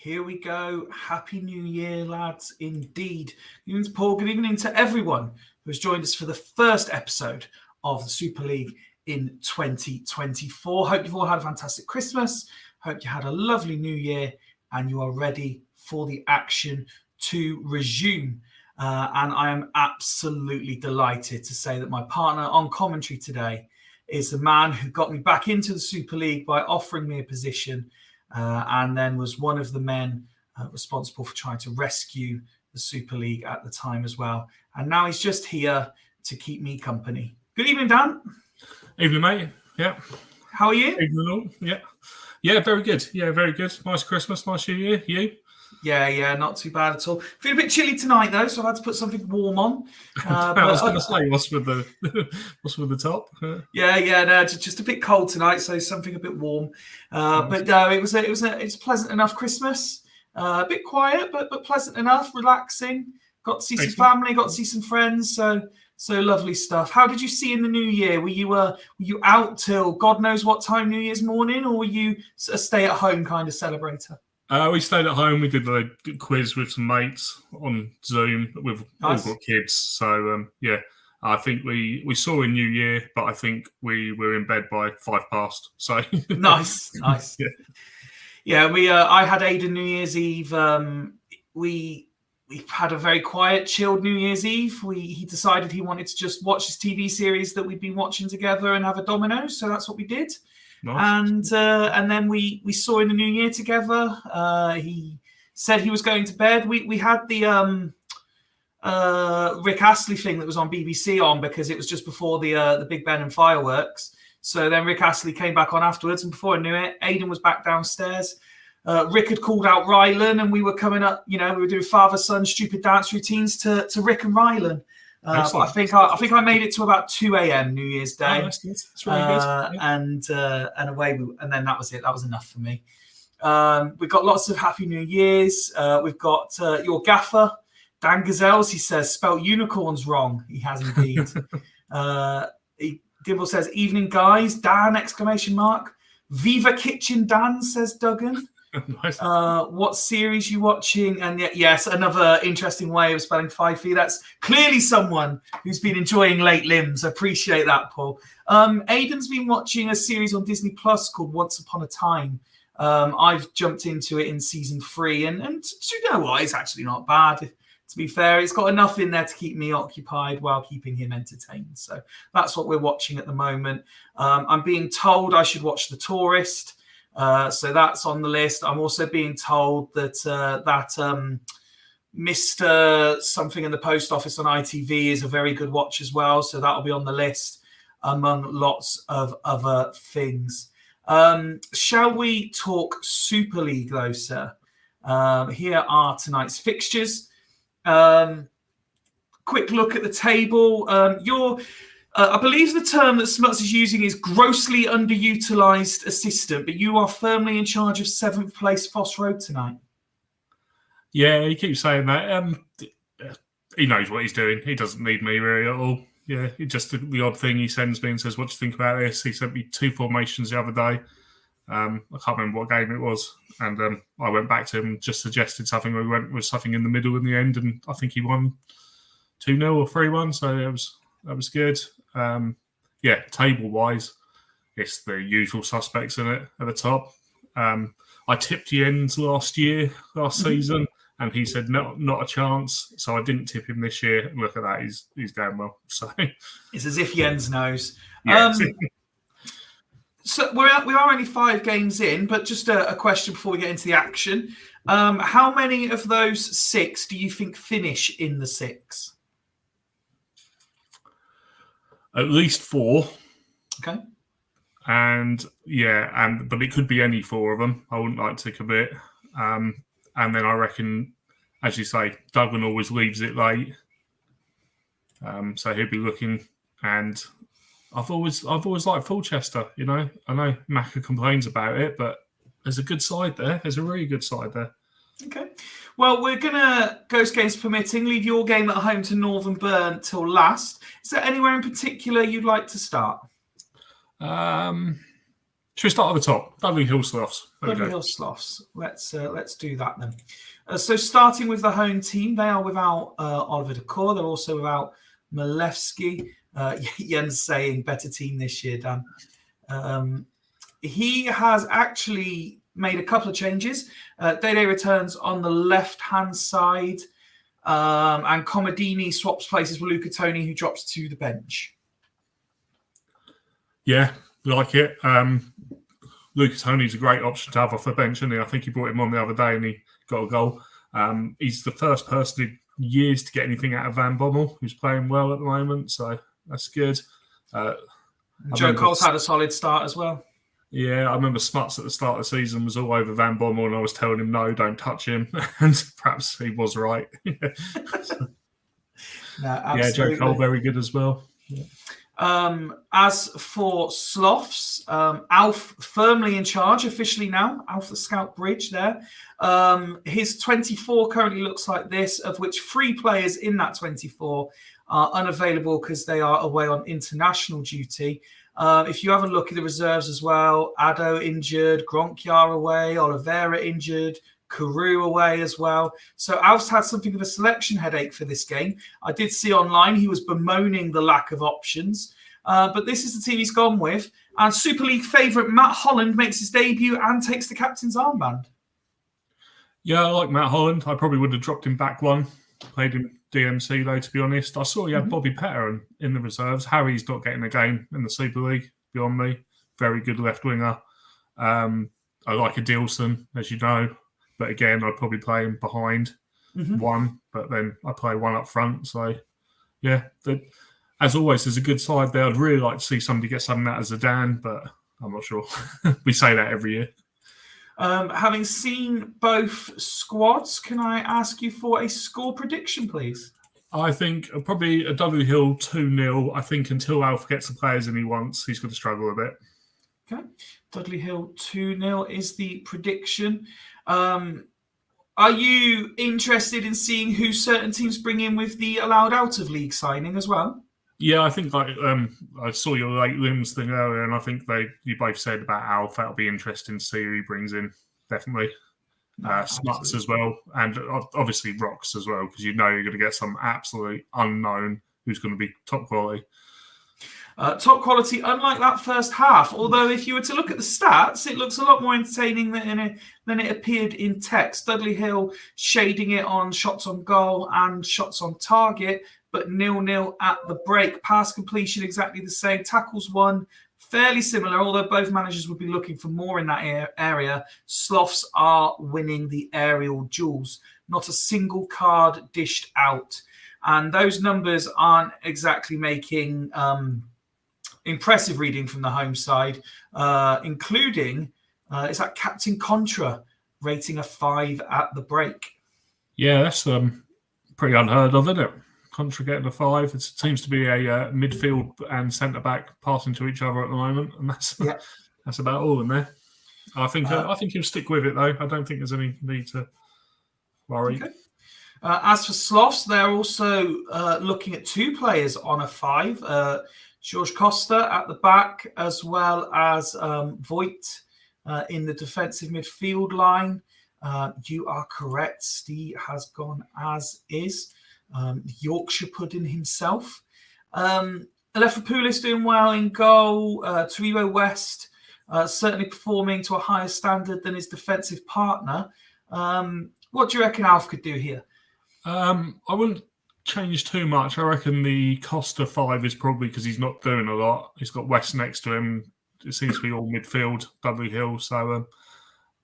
Here we go. Happy New Year, lads, indeed. Good evening to Paul. Good evening to everyone who has joined us for the first episode of the Super League in 2024. Hope you've all had a fantastic Christmas. Hope you had a lovely New Year and you are ready for the action to resume. And I am absolutely delighted to say that my partner on commentary today is the man who got me back into the Super League by offering me a position and then was one of the men responsible for trying to rescue the Super League at the time as well. And now he's just here to keep me company. Good evening, Dan. Evening, mate. Yeah. How are you? Evening, all. Yeah. Yeah, very good. Yeah, very good. Nice Christmas, nice New Year. You? Yeah, not too bad at all. Feel a bit chilly tonight though, so I've had to put something warm on. I was going to say, what's with the top? No, just a bit cold tonight, so something a bit warm. But no, it was pleasant enough Christmas. A bit quiet, but pleasant enough, relaxing. Got to see some family, got to see some friends. So lovely stuff. How did you see in the new year? Were you out till God knows what time New Year's morning, or were you a stay-at-home kind of celebrator? We stayed at home. We did a quiz with some mates on Zoom. We've all got kids. So, I think we saw in New Year, but I think we were in bed by 5:30. So Nice. Yeah, I had Aidan New Year's Eve. We had a very quiet, chilled New Year's Eve. He decided he wanted to just watch his TV series that we'd been watching together and have a Domino's. So that's what we did. Nice. And then we saw in the new year together. He said he was going to bed. We had the Rick Astley thing that was on BBC on because it was just before the Big Ben and fireworks. So then Rick Astley came back on afterwards, and before I knew it, Aidan was back downstairs. Rick had called out Rylan, and we were coming up. We were doing father-son stupid dance routines to Rick and Rylan. I think I made it to about 2 a.m. New Year's Day. Oh, that's really good. And away and then that was it. That was enough for me. We've got lots of Happy New Year's. We've got your gaffer, Dan Gazelle. He says spelt unicorns wrong. He has indeed. Gimble says evening guys. Dan ! Viva Kitchen Dan, says Duggan. Nice. What series you watching? And yes, another interesting way of spelling Fyfie. That's clearly someone who's been enjoying Late Limbs. Appreciate that, Paul. Aidan's been watching a series on Disney Plus called Once Upon a Time. I've jumped into it in season 3, and you know what? It's actually not bad. To be fair, it's got enough in there to keep me occupied while keeping him entertained. So that's what we're watching at the moment. I'm being told I should watch The Tourist. So that's on the list. I'm also being told that Mr. Something in the Post Office on ITV is a very good watch as well. So that'll be on the list among lots of other things. Shall we talk Super League though, sir? Here are tonight's fixtures. Quick look at the table. I believe the term that Smuts is using is grossly underutilized assistant, but you are firmly in charge of 7th place Foss Road tonight. Yeah, he keeps saying that. He knows what he's doing. He doesn't need me really at all. Yeah, just the odd thing he sends me and says, "What do you think about this?" He sent me 2 formations the other day. I can't remember what game it was, and I went back to him and just suggested something. We went with something in the middle in the end, and I think he won 2-0 or 3-1. So that was good. Yeah, table wise, it's the usual suspects in it at the top. I tipped Jens last season, and he said not a chance. So I didn't tip him this year. Look at that, he's going well. So it's as if Jens knows. Yeah. So we are only 5 games in, but just a question before we get into the action. How many of those 6 do you think finish in the 6? At least 4. Okay. But it could be any 4 of them. I wouldn't like to commit. And then I reckon, as you say, Duggan always leaves it late. So he'll be looking, and I've always liked Fulchester, you know. I know Macca complains about it, but there's a good side there. There's a really good side there. Okay. Well, we're going to, Ghost Games permitting, leave your game at home to Northern Burn till last. Is there anywhere in particular you'd like to start? Should we start at the top? Dudley Hill Sloths. Dudley Hill Sloths. Let's do that then. So starting with the home team, they are without Oliver Decor. They're also without Malewski. Jens saying better team this year, Dan. He has actually made a couple of changes. Dede returns on the left-hand side, and Comodini swaps places with Luca Toni, who drops to the bench. Yeah, like it. Luca Toni's a great option to have off the bench, and I think he brought him on the other day and he got a goal. He's the first person in years to get anything out of Van Bommel, who's playing well at the moment, so that's good. Joe Cole's had a solid start as well. Yeah, I remember Smuts at the start of the season was all over Van Bommel, and I was telling him, no, don't touch him. And perhaps he was right. No, Joe Cole, very good as well. Yeah. As for Sloths, Alf firmly in charge officially now. Alf the Scout Bridge there. His 24 currently looks like this, of which 3 players in that 24 are unavailable because they are away on international duty. If you have a look at the reserves as well, Addo injured, Gronkyar away, Oliveira injured, Carew away as well. So Alf's had something of a selection headache for this game. I did see online he was bemoaning the lack of options. But this is the team he's gone with. And Super League favourite Matt Holland makes his debut and takes the captain's armband. Yeah, I like Matt Holland. I probably would have dropped him back one. Played him DMC though, to be honest. I saw he had Bobby Petter in the reserves. Harry's not getting a game in the Super League, beyond me. Very good left winger. I like Adilson, as you know. But again, I'd probably play him behind one, but then I play one up front. So, yeah, as always, there's a good side there. I'd really like to see somebody get something out of Zidane, but I'm not sure. We say that every year. Having seen both squads, can I ask you for a score prediction, please? I think probably a Dudley Hill 2-0. I think until Alf gets the players in he wants, he's going to struggle a bit. Okay. Dudley Hill 2-0 is the prediction. Are you interested in seeing who certain teams bring in with the allowed out of league signing as well? Yeah, I think I saw your late limbs thing earlier, and I think you both said about Alf. That'll be interesting to see who he brings in. Definitely. Smuts as well, and obviously Rocks as well, because you know you're going to get some absolute unknown who's going to be top quality. Top quality, unlike that first half. Although, if you were to look at the stats, it looks a lot more entertaining than it appeared in text. Dudley Hill shading it on shots on goal and shots on target, but 0-0 at the break. Pass completion exactly the same. Tackles won, fairly similar, although both managers would be looking for more in that area. Sloths are winning the aerial duels. Not a single card dished out. And those numbers aren't exactly making impressive reading from the home side, including is that Captain Contra rating a 5 at the break. Yeah, that's pretty unheard of, isn't it? Contra getting a 5. It seems to be a midfield and centre back passing to each other at the moment, and that's about all in there. I think he'll stick with it though. I don't think there's any need to worry. Okay. As for Sloths, they're also looking at 2 players on a 5. George Costa at the back, as well as Voigt in the defensive midfield line. You are correct. Steve has gone as is. Yorkshire Pudding himself. Alephopoulos doing well in goal. Taribo West certainly performing to a higher standard than his defensive partner. What do you reckon Alf could do here? I wouldn't change too much. I reckon the Costa 5 is probably because he's not doing a lot. He's got West next to him. It seems to be all midfield, Dudley Hill. So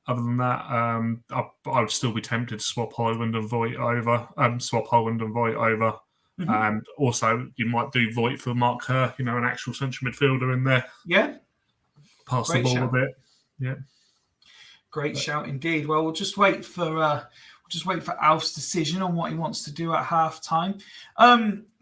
other than that, I would still be tempted to swap Holland and Voigt over. Mm-hmm. And also, you might do Voigt for Mark Kerr, an actual central midfielder in there. Yeah. Pass Great the ball shout. a bit. Yeah. Great shout indeed. Well, we'll just wait for Alf's decision on what he wants to do at half-time.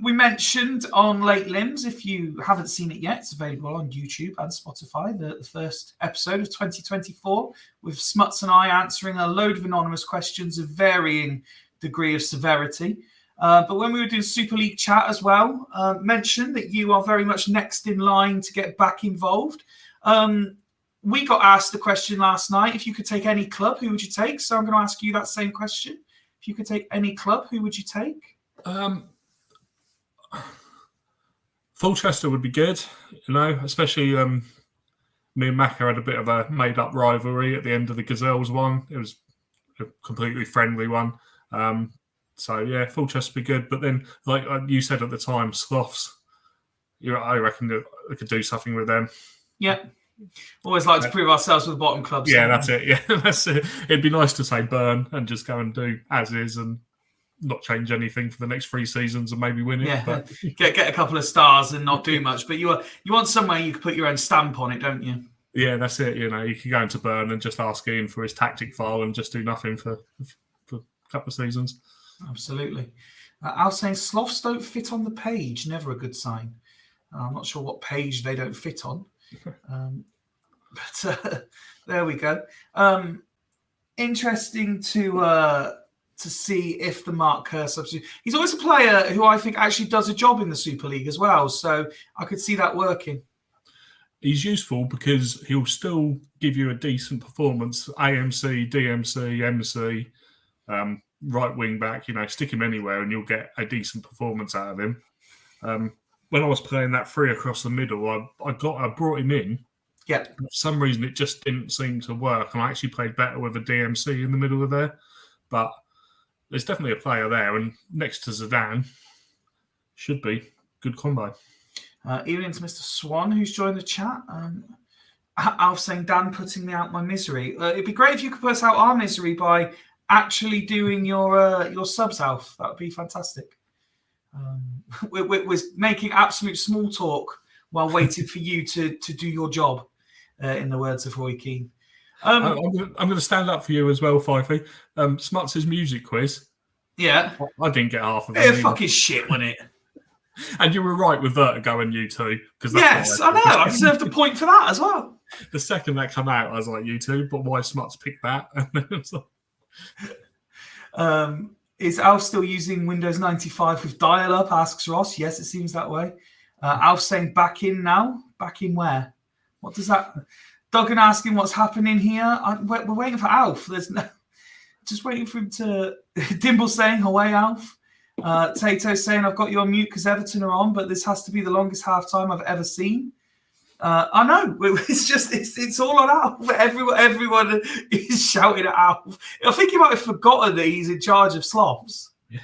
We mentioned on Late Limbs, if you haven't seen it yet, it's available on YouTube and Spotify, the first episode of 2024, with Smuts and I answering a load of anonymous questions of varying degree of severity. But when we were doing Super League chat as well, mentioned that you are very much next in line to get back involved. We got asked the question last night, if you could take any club, who would you take? So I'm going to ask you that same question. If you could take any club, who would you take? Fulchester would be good, especially me and Macca had a bit of a made-up rivalry at the end of the Gazelles one. It was a completely friendly one. So, yeah, Fulchester would be good. But then, like you said at the time, Sloths, I reckon that we could do something with them. Yeah. Always like to prove ourselves with the bottom clubs. Yeah, that's it. Yeah, that's it. It'd be nice to say burn and just go and do as is and not change anything for the next 3 seasons and maybe win it. Yeah, but get a couple of stars and not do much. But you want somewhere you can put your own stamp on it, don't you? Yeah, that's it. You can go into Burn and just ask Ian for his tactic file and just do nothing for a couple of seasons. Absolutely. I was saying Sloths don't fit on the page. Never a good sign. I'm not sure what page they don't fit on. But there we go. Interesting to see if the Mark Kerr substitute. He's always a player who I think actually does a job in the Super League as well. So I could see that working. He's useful because he'll still give you a decent performance. AMC, DMC, MC, right wing back. Stick him anywhere and you'll get a decent performance out of him. When I was playing that 3 across the middle, I brought him in. Yeah. For some reason, it just didn't seem to work. And I actually played better with a DMC in the middle of there. But there's definitely a player there. And next to Zidane, should be good combo. Evening to Mr. Swan, who's joined the chat. Alf saying, Dan putting me out my misery. It'd be great if you could put us out our misery by actually doing your subs, Alf. That would be fantastic. We're making absolute small talk while waiting for you to do your job, in the words of Roy Keane. I'm going to stand up for you as well, Fyfie. Smuts' music quiz. Yeah. I didn't get half of it. It's fucking shit, wasn't it? And you were right with Vertigo and U2. Yes, I know. I deserved a point for that as well. The second that came out, I was like, U2, but why Smuts picked that? Is Alf still using Windows 95 with dial-up, asks Ross. Yes, it seems that way. Alf saying back in now. Back in where? What does that... Duggan asking what's happening here. We're waiting for Alf. There's no... Just waiting for him to... Dimble saying, away, Alf. Tato's saying, I've got you on mute because Everton are on, but this has to be the longest half-time I've ever seen. I know. It's all on Alf. Everyone is shouting at Alf. I think he might have forgotten that he's in charge of Sloths. Yeah.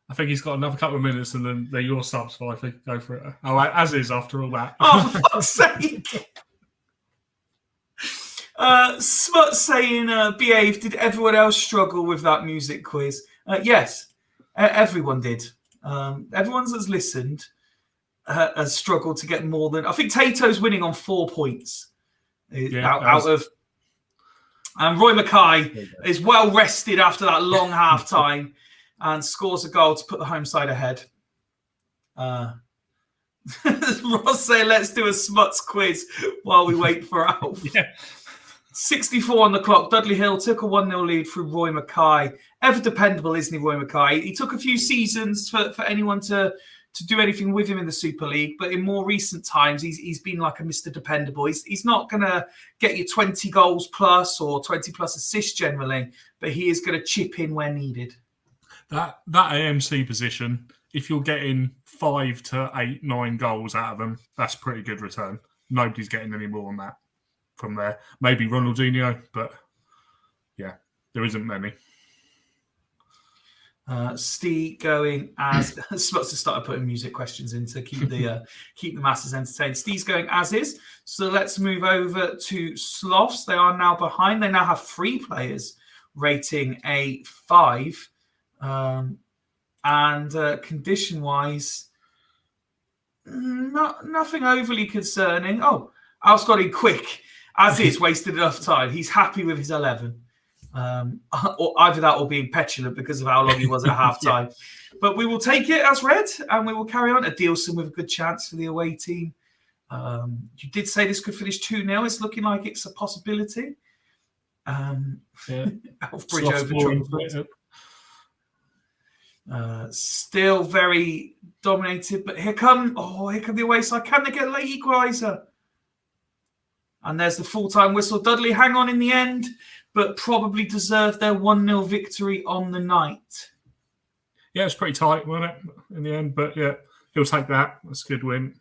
I think he's got another couple of minutes and then they're your subs, Fyfie. Go for it. Oh, as is after all that. Oh, for fuck's sake. Smut saying, behave, did everyone else struggle with that music quiz? Yes, everyone did. Everyone that's listened has struggled to get more than... I think Tato's winning on 4 points out of... And Roy Mackay is well rested after that long half-time and scores a goal to put the home side ahead. Ross saying, let's do a Smuts quiz while we wait for Alf. Yeah. 64 on the clock. Dudley Hill took a 1-0 lead through Roy Mackay. Ever dependable, isn't he, Roy Mackay? He took a few seasons for anyone to do anything with him in the Super League, but in more recent times, he's been like a Mr. Dependable. He's not going to get you 20 goals plus or 20 plus assists generally, but he is going to chip in where needed. That AMC position, if you're getting 5 to 8, 9 goals out of them, that's pretty good return. Nobody's getting any more than that from there. Maybe Ronaldinho, but yeah, there isn't many. Steve going as supposed to start putting music questions in to keep the masses entertained. Steve's going as is. So let's move over to Sloths. They are now behind. They now have 3 players rating a 5. And condition wise, nothing overly concerning. Oh, Al's got in quick. As is, wasted enough time. He's happy with his 11. Or either that or being petulant because of how long he was at half-time. Yeah. But we will take it as read and we will carry on. Adilson with a good chance for the away team. You did say this could finish 2-0. It's looking like it's a possibility. Still very dominated. But here come the away side. Can they get a late equaliser? And there's the full-time whistle. Dudley hang on in the end, but probably deserved their 1-0 victory on the night. Yeah, it's pretty tight, wasn't it, in the end? But yeah, he'll take that. That's a good win.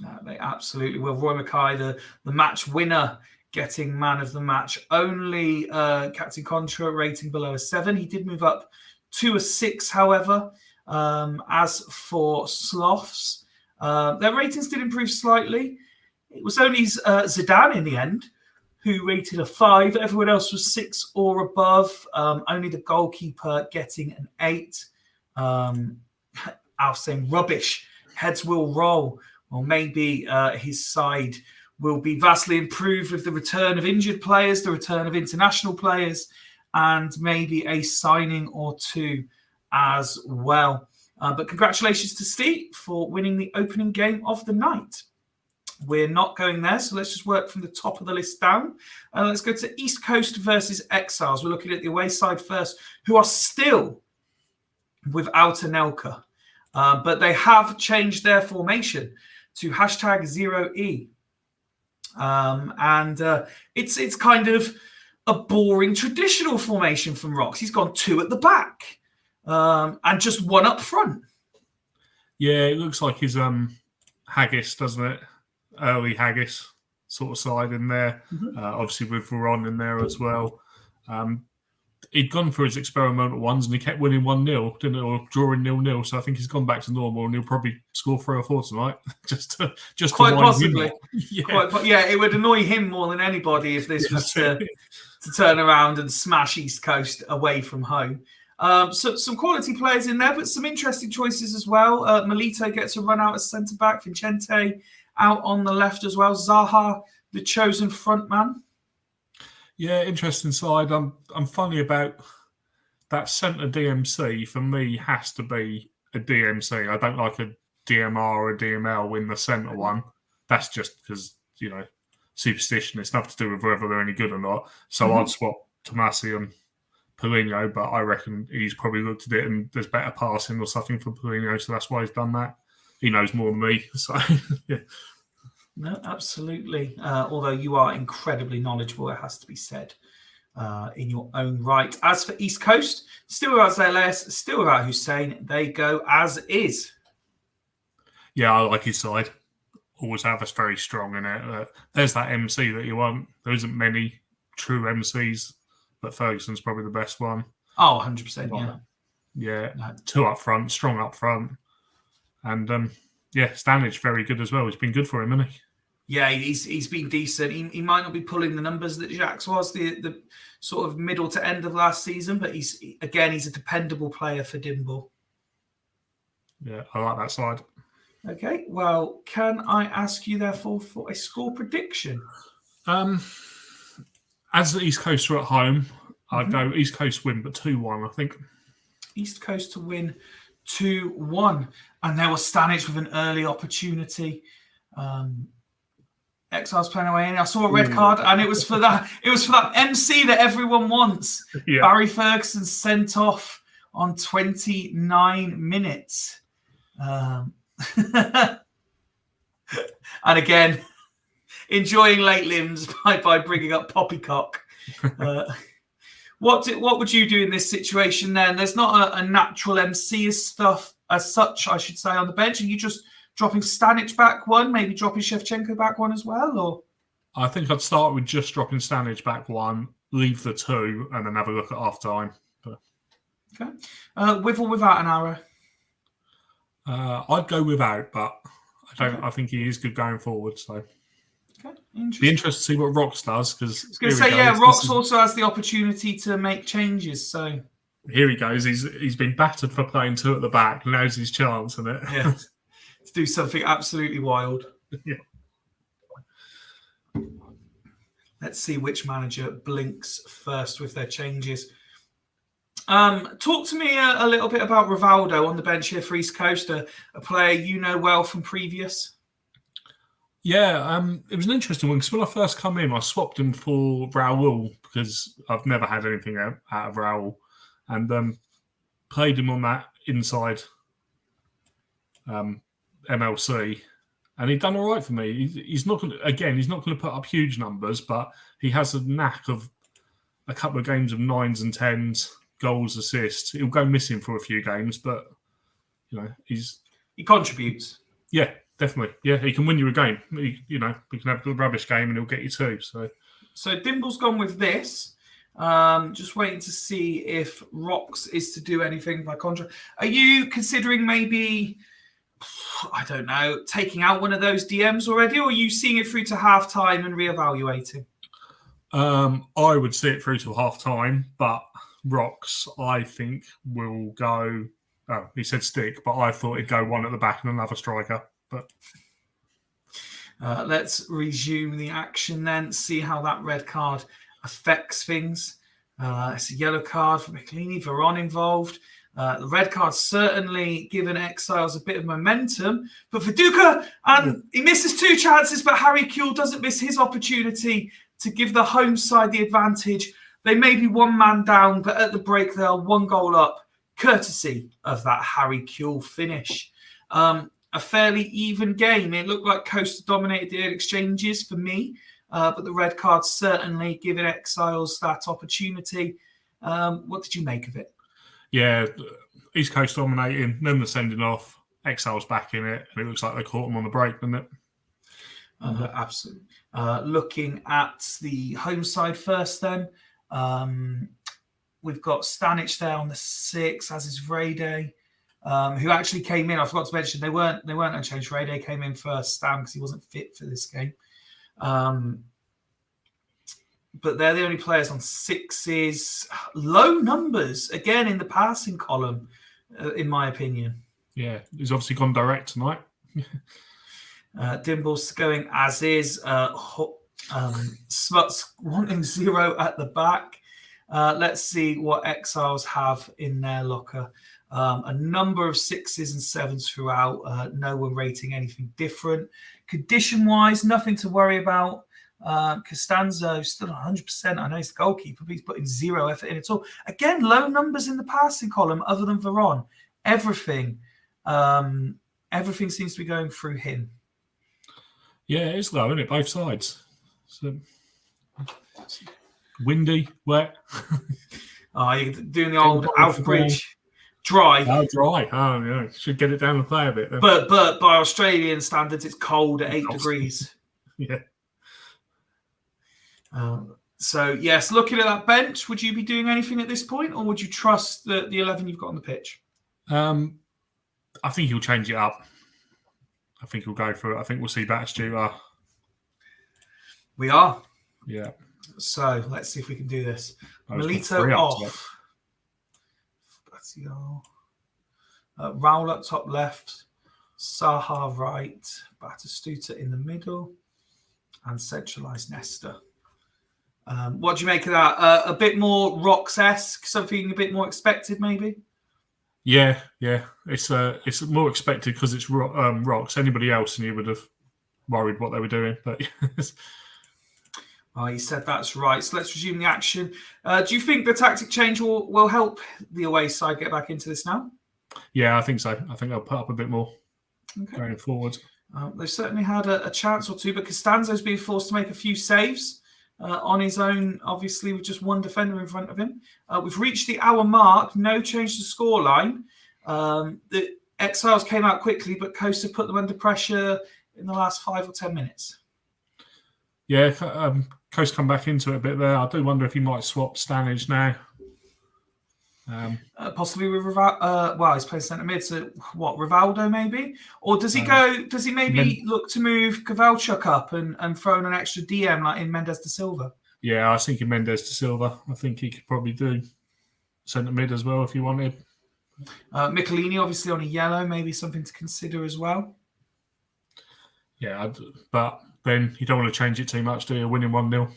No, they absolutely will. Roy Mackay, the match winner, getting man of the match. Only Captain Contra rating below a 7. He did move up to a 6, however. As for Sloths, their ratings did improve slightly. It was only Zidane in the end who rated a 5. Everyone else was 6 or above. Only the goalkeeper getting an 8. Al saying rubbish. Heads will roll. Well, maybe his side will be vastly improved with the return of injured players, the return of international players, and maybe a signing or 2 as well. But congratulations to Steve for winning the opening game of the night. We're not going there, so let's just work from the top of the list down. Let's go to East Coast versus Exiles. We're looking at the away side first, who are still without Anelka. But they have changed their formation to #0E. It's kind of a boring traditional formation from Rox. He's gone 2 at the back and just 1 up front. Yeah, it looks like his Haggis, doesn't it? Early Haggis sort of side in there. Mm-hmm. Obviously with Veron in there as well. He'd gone for his experimental ones and he kept winning 1-0, didn't it? Or drawing 0-0. So I think he's gone back to normal and he'll probably score 3 or 4 tonight. just quite possibly. Yeah. It would annoy him more than anybody if this was to turn around and smash East Coast away from home. So some quality players in there, but some interesting choices as well. Melito gets a run out as centre back. Vincente out on the left as well. Zaha, the chosen front man. Yeah, interesting side. I'm funny about that centre DMC. For me, has to be a DMC. I don't like a DMR or a DML in the centre one. That's just because, superstition. It's nothing to do with whether they're any good or not. So I'd swap Tomasi and Paulinho, but I reckon he's probably looked at it and there's better passing or something for Paulinho, so that's why he's done that. He knows more than me, so yeah. No, absolutely. Although you are incredibly knowledgeable, it has to be said. in your own right. As for East Coast, still without Zeles, still without Hussein. They go as is. Yeah, I like his side. Always have us very strong in it. There's that MC that you want. There isn't many true MCs, but Ferguson's probably the best one. Oh, 100%, yeah. Yeah, two up front, strong up front. And, Stanage, very good as well. It's been good for him, hasn't he? Yeah, he's been decent. He might not be pulling the numbers that Jax was, the sort of middle to end of last season, but he's a dependable player for Dimble. Yeah, I like that side. Okay, well, can I ask you, therefore, for a score prediction? As the East Coast are at home, I'd go East Coast win, but 2-1, I think. East Coast to win 2-1. And there was Stanage with an early opportunity. Exiles playing away in. I saw a red card, and it was for that. It was for that MC that everyone wants. Yeah. Barry Ferguson sent off on 29 minutes. And again, enjoying late limbs by bringing up Poppycock. What would you do in this situation then? There's not a natural MC as such, I should say, on the bench. Are you just dropping Stanage back one, maybe dropping Shevchenko back one as well? Or I think I'd start with just dropping Stanage back one, leave the two, and then have a look at half time. Okay. With or without an arrow? I'd go without, but I think he is good going forward. So, okay, interesting. Be interested to see what Rox does, because I was going to say, Rox also has the opportunity to make changes. So here he goes. He's been battered for playing two at the back. Now's his chance, isn't it? Yeah, to do something absolutely wild. Yeah. Let's see which manager blinks first with their changes. Talk to me a little bit about Rivaldo on the bench here for East Coast, a player you know well from previous. Yeah, it was an interesting one because when I first come in, I swapped him for Raul because I've never had anything out of Raul, and played him on that inside MLC, and he'd done all right for me. He's not going to put up huge numbers, but he has a knack of a couple of games of 9s and 10s. Goals, assists. He'll go missing for a few games, but he contributes. Yeah, definitely. Yeah, he can win you a game. He can have a rubbish game and he'll get you two. So Dimble's gone with this. Just waiting to see if Rox is to do anything by contract. Are you considering maybe, I don't know, taking out one of those DMs already, or are you seeing it through to half time and reevaluating? I would see it through to half time, but Rox, I think, will go. Oh, he said stick, but I thought he'd go one at the back and another striker. But let's resume the action then. See how that red card affects things. It's a yellow card for McLeany. Veron involved. The red card certainly given Exiles a bit of momentum, but for Duca, and he misses two chances, but Harry Kuehl doesn't miss his opportunity to give the home side the advantage. They may be one man down, but at the break, they are one goal up, courtesy of that Harry Kuehl finish. A fairly even game. It looked like Coast dominated the exchanges for me, but the red card certainly giving Exiles that opportunity. What did you make of it? Yeah, East Coast dominating, then the sending off, Exiles back in it, and it looks like they caught them on the break, didn't it? Absolutely. Looking at the home side first then. We've got Stanage there on the 6, as is Vrede, who actually came in. I forgot to mention they weren't unchanged. Vrede came in for Stam because he wasn't fit for this game. But they're the only players on 6s. Low numbers again in the passing column, in my opinion. Yeah, he's obviously gone direct tonight. Dimble's going as is. Smuts wanting 0 at the back. Let's see what Exiles have in their locker. A number of 6s and 7s throughout. No one rating anything different. Condition-wise, nothing to worry about. Costanzo still 100%. I know he's the goalkeeper, but he's putting 0 effort in at all. Again, low numbers in the passing column other than Veron. Everything seems to be going through him. Yeah, it is low, isn't it? Both sides. So Windy, wet. Oh, you're doing the old Alfbridge dry. Oh, dry. Oh, yeah. Should get it down and play a bit then. But by Australian standards, it's cold at 8 degrees. Yeah. So, yes, looking at that bench, would you be doing anything at this point, or would you trust the 11 you've got on the pitch? I think he'll change it up. I think he'll go for it. I think we'll see Batistuta. We are. Yeah. So, let's see if we can do this. Melito off. Raul up top left. Saha right. Batistuta in the middle. And centralised Nesta. What do you make of that? A bit more Rocks-esque, something a bit more expected, maybe. Yeah. It's more expected because it's Rocks. Anybody else, and you would have worried what they were doing. But you said that's right. So let's resume the action. Do you think the tactic change will help the away side get back into this now? Yeah, I think so. I think they'll put up a bit more going forward. They've certainly had a chance or two, but Costanzo's been forced to make a few saves. On his own, obviously, with just one defender in front of him. We've reached the hour mark. No change to scoreline. The Exiles came out quickly, but Coast have put them under pressure in the last 5 or 10 minutes. Yeah, Coast come back into it a bit there. I do wonder if he might swap Stanage now. Possibly with Rivaldo. He's playing centre mid. So what, Rivaldo maybe, or does he go? Does he maybe look to move Kovalchuk up and throw in an extra DM like in Mendes de Silva? Yeah, I was thinking Mendes de Silva. I think he could probably do centre mid as well if he wanted. Michelini obviously on a yellow, maybe something to consider as well. Yeah, but then you don't want to change it too much, do you? Winning 1-0.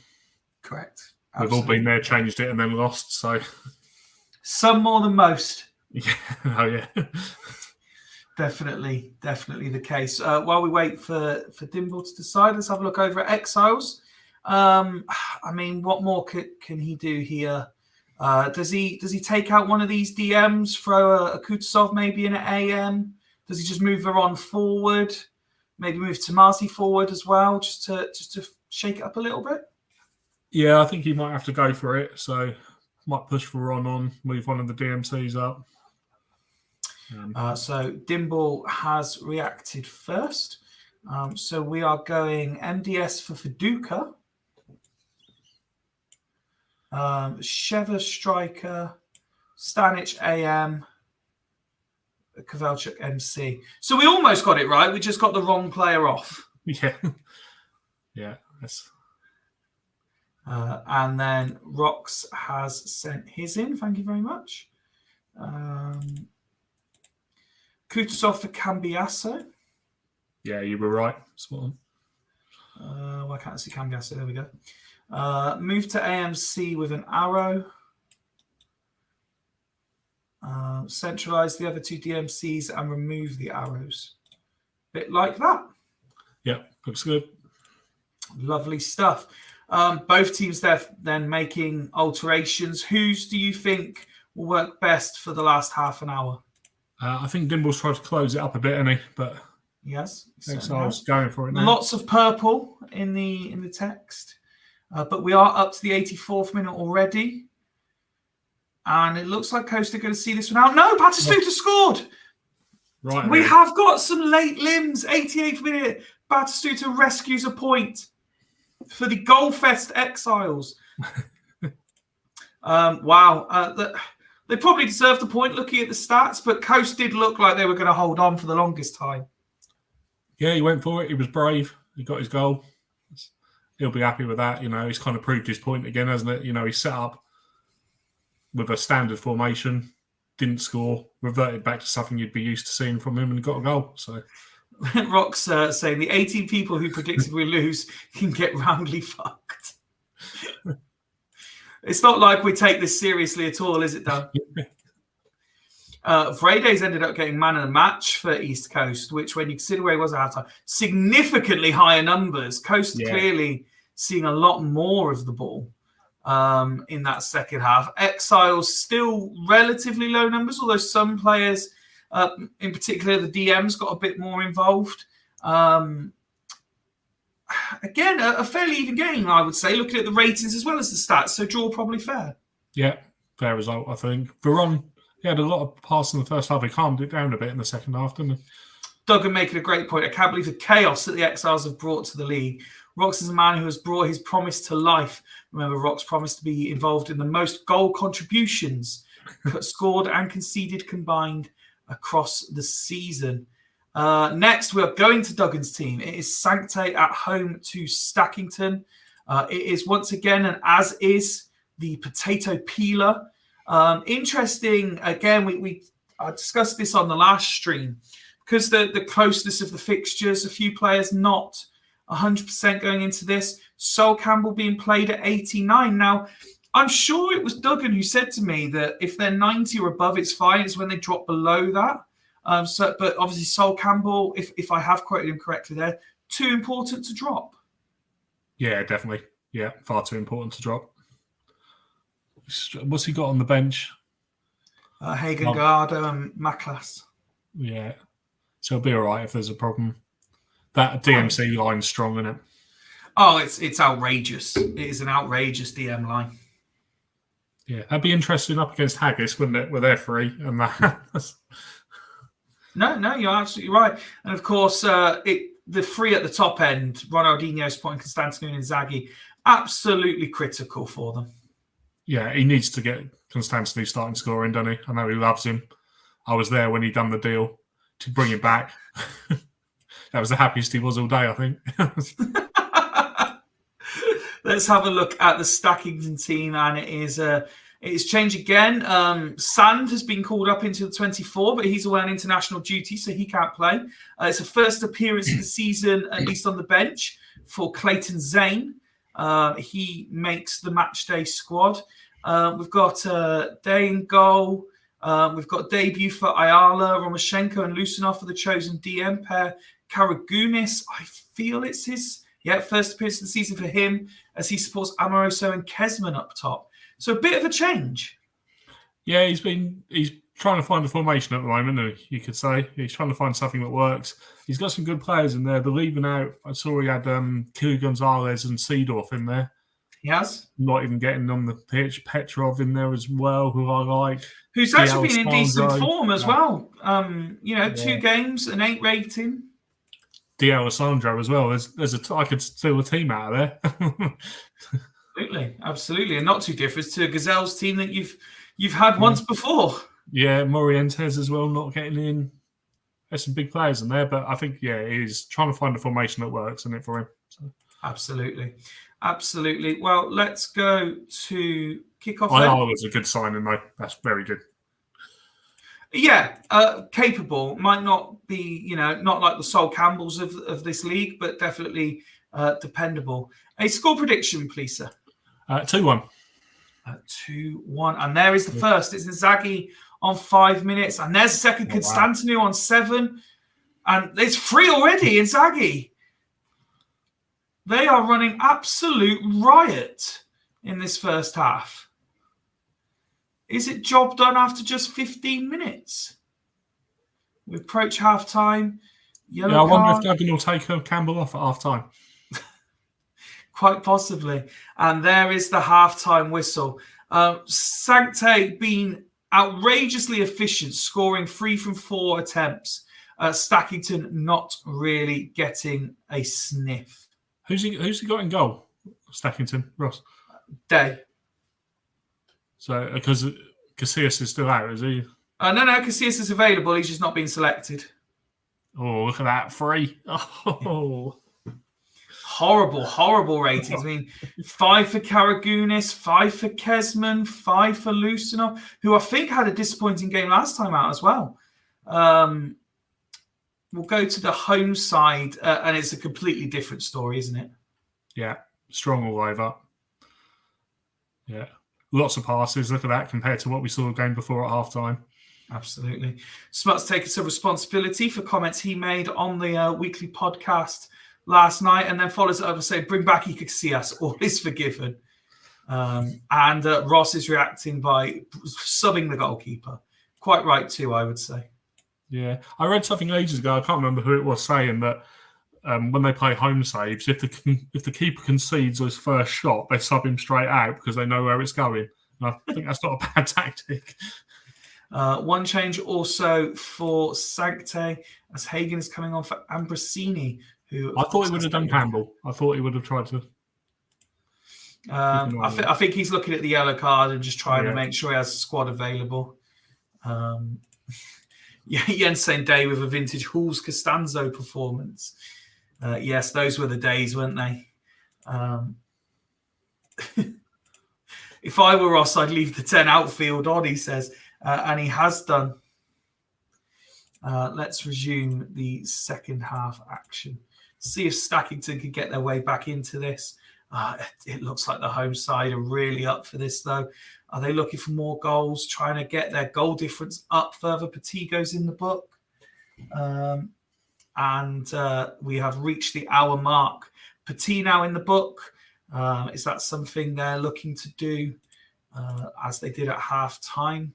Correct. Absolutely. We've all been there, changed it, and then lost. So. Some more than most. Yeah. Oh, yeah. Definitely the case. While we wait for Dimble to decide, let's have a look over at Exiles. I mean, what more can he do here? Does he take out one of these DMs, throw a Kutsov maybe in an AM? Does he just move Veron forward? Maybe move Tomasi forward as well, just to shake it up a little bit? Yeah, I think he might have to go for it. So might push Veron on, move one of the DMCs up. So Dimble has reacted first. So we are going MDS for Fiduka. Sheva striker, Stanic AM, Kovalchuk MC. So we almost got it right. We just got the wrong player off. Yeah. Yeah. That's... and then Rox has sent his in. Thank you very much. Kutusov for Cambiasso. Yeah, you were right. Spot on. Why can't I see Cambiasso? There we go. Move to AMC with an arrow. Centralize the other two DMCs and remove the arrows. Bit like that. Yeah, looks good. Lovely stuff. Both teams there then making alterations. Whose do you think will work best for the last half an hour? I think Dimble's tried to close it up a bit, hasn't he? But yes, so I was going for it now. Lots of purple in the text, but we are up to the 84th minute already, and it looks like Coast are going to see this one out. No, Batistuta scored. Right, we have got some late limbs. 88th minute, Batistuta rescues a point for the Goalfest Exiles. Wow. They probably deserved a point looking at the stats, but Coast did look like they were going to hold on for the longest time. Yeah, he went for it. He was brave. He got his goal. He'll be happy with that. You know, he's kind of proved his point again, hasn't it? You know, he set up with a standard formation, didn't score, reverted back to something you'd be used to seeing from him and got a goal. So, Rock's saying the 18 people who predicted we lose can get roundly fucked. It's not like we take this seriously at all, is it, Dan? Vredes ended up getting man of the match for East Coast, which, when you consider where he was at halftime, significantly higher numbers. Coast clearly seeing a lot more of the ball in that second half. Exiles still relatively low numbers, although some players, in particular the DMs, got a bit more involved. again, a fairly even game, I would say, looking at the ratings as well as the stats. So draw probably fair. Yeah, fair result, I think. Veron, he had a lot of passes in the first half. He calmed it down a bit in the second half, didn't he? Duggan making a great point. I can't believe the chaos that the Exiles have brought to the league. Rox is a man who has brought his promise to life. Remember, Rox promised to be involved in the most goal contributions scored and conceded combined across the season. Next, we are going to Duggan's team. It is Sancte at home to Stackington. It is once again an as is the potato peeler. Interesting, again, I discussed this on the last stream. Because the closeness of the fixtures, a few players not 100% going into this. Sol Campbell being played at 89. Now, I'm sure it was Duggan who said to me that if they're 90 or above, it's fine. It's when they drop below that. But obviously, Sol Campbell, if I have quoted him correctly there, too important to drop. Yeah, definitely. Yeah, far too important to drop. What's he got on the bench? Hagen, Gardo and Maklas. Yeah. So it'll be all right if there's a problem. That DMC line's strong, isn't it? Oh, it's outrageous. It is an outrageous DM line. Yeah, that'd be interesting up against Haggis, wouldn't it? With their free and that. No, you're absolutely right. And of course, the three at the top end, Ronaldinho, Spot, Constantino and Inzaghi, absolutely critical for them. Yeah, he needs to get Constantino starting scoring, doesn't he? I know he loves him. I was there when he done the deal to bring him back. That was the happiest he was all day, I think. Let's have a look at the Stackington team, and it's changed again. Sand has been called up into the 24, but he's away on international duty, so he can't play. It's a first appearance of the season, at least on the bench, for Clayton Zane. He makes the matchday squad. We've got Day in goal. We've got debut for Ayala, Romoshenko and Lusanov for the chosen DM pair. Karagunis, I feel it's his first appearance of the season for him as he supports Amoroso and Kesman up top. So a bit of a change. Yeah, he's trying to find a formation at the moment, you could say. He's trying to find something that works. He's got some good players in there. They're leaving out. I saw he had Kili Gonzalez and Seedorf in there. He has. Not even getting on the pitch. Petrov in there as well, who I like. Who's actually been in decent form as well. 2 games, an 8 rating. D'Alessandro as well. I could steal a team out of there. Absolutely, and not too different to Gazelle's team that you've had once before. Yeah, Morientes as well, not getting in. There's some big players in there, but I think he's trying to find a formation that works, isn't it, for him? So. Absolutely. Well, let's go to kick off. Ayala was a good signing, though. That's very good. Yeah, capable. Might not be, not like the Sol Campbells of this league, but definitely dependable. A score prediction, please, sir. 2-1. 2-1. And there is the first. It's Inzaghi on 5 minutes. And there's the second, Constantino on 7. And it's 3 already, Inzaghi. They are running absolute riot in this first half. Is it job done after just 15 minutes? We approach half-time. I wonder if Duggan will take Campbell off at half-time. Quite possibly. And there is the half-time whistle. Sancte being outrageously efficient, scoring 3 from 4 attempts. Stackington not really getting a sniff. Who's he got in goal? Stackington, Ross? Day. So, because Casillas is still out, is he? No, Casillas is available. He's just not been selected. Oh, look at that. 3. Oh. Horrible ratings. I mean, 5 for Karagunis, 5 for Kesman, 5 for Lusanov, who I think had a disappointing game last time out as well. We'll go to the home side, and it's a completely different story, isn't it? Yeah, strong all over. Yeah. Lots of passes. Look at that compared to what we saw the game before at half-time. Absolutely. Smuts taking some responsibility for comments he made on the weekly podcast last night, and then follows it up and saying, bring back Casillas, all is forgiven. And Ross is reacting by subbing the goalkeeper. Quite right too, I would say. Yeah. I read something ages ago, I can't remember who it was, saying that when they play home saves, if the keeper concedes his first shot, they sub him straight out because they know where it's going. And I think that's not a bad tactic. One change also for Sancte, as Hagen is coming on for Ambrosini, who I thought he would have done Campbell. I thought he would have tried to. I think he's looking at the yellow card and just trying to make sure he has a squad available. Jensen Day with a vintage Halls Costanzo performance. Yes, those were the days, weren't they? If I were Ross, I'd leave the 10 outfield on, he says. And he has done. Let's resume the second half action. See if Stackington can get their way back into this. It looks like the home side are really up for this, though. Are they looking for more goals, trying to get their goal difference up further? Petigo's in the book. And we have reached the hour mark. Petit now in the book. Is that something they're looking to do as they did at half time?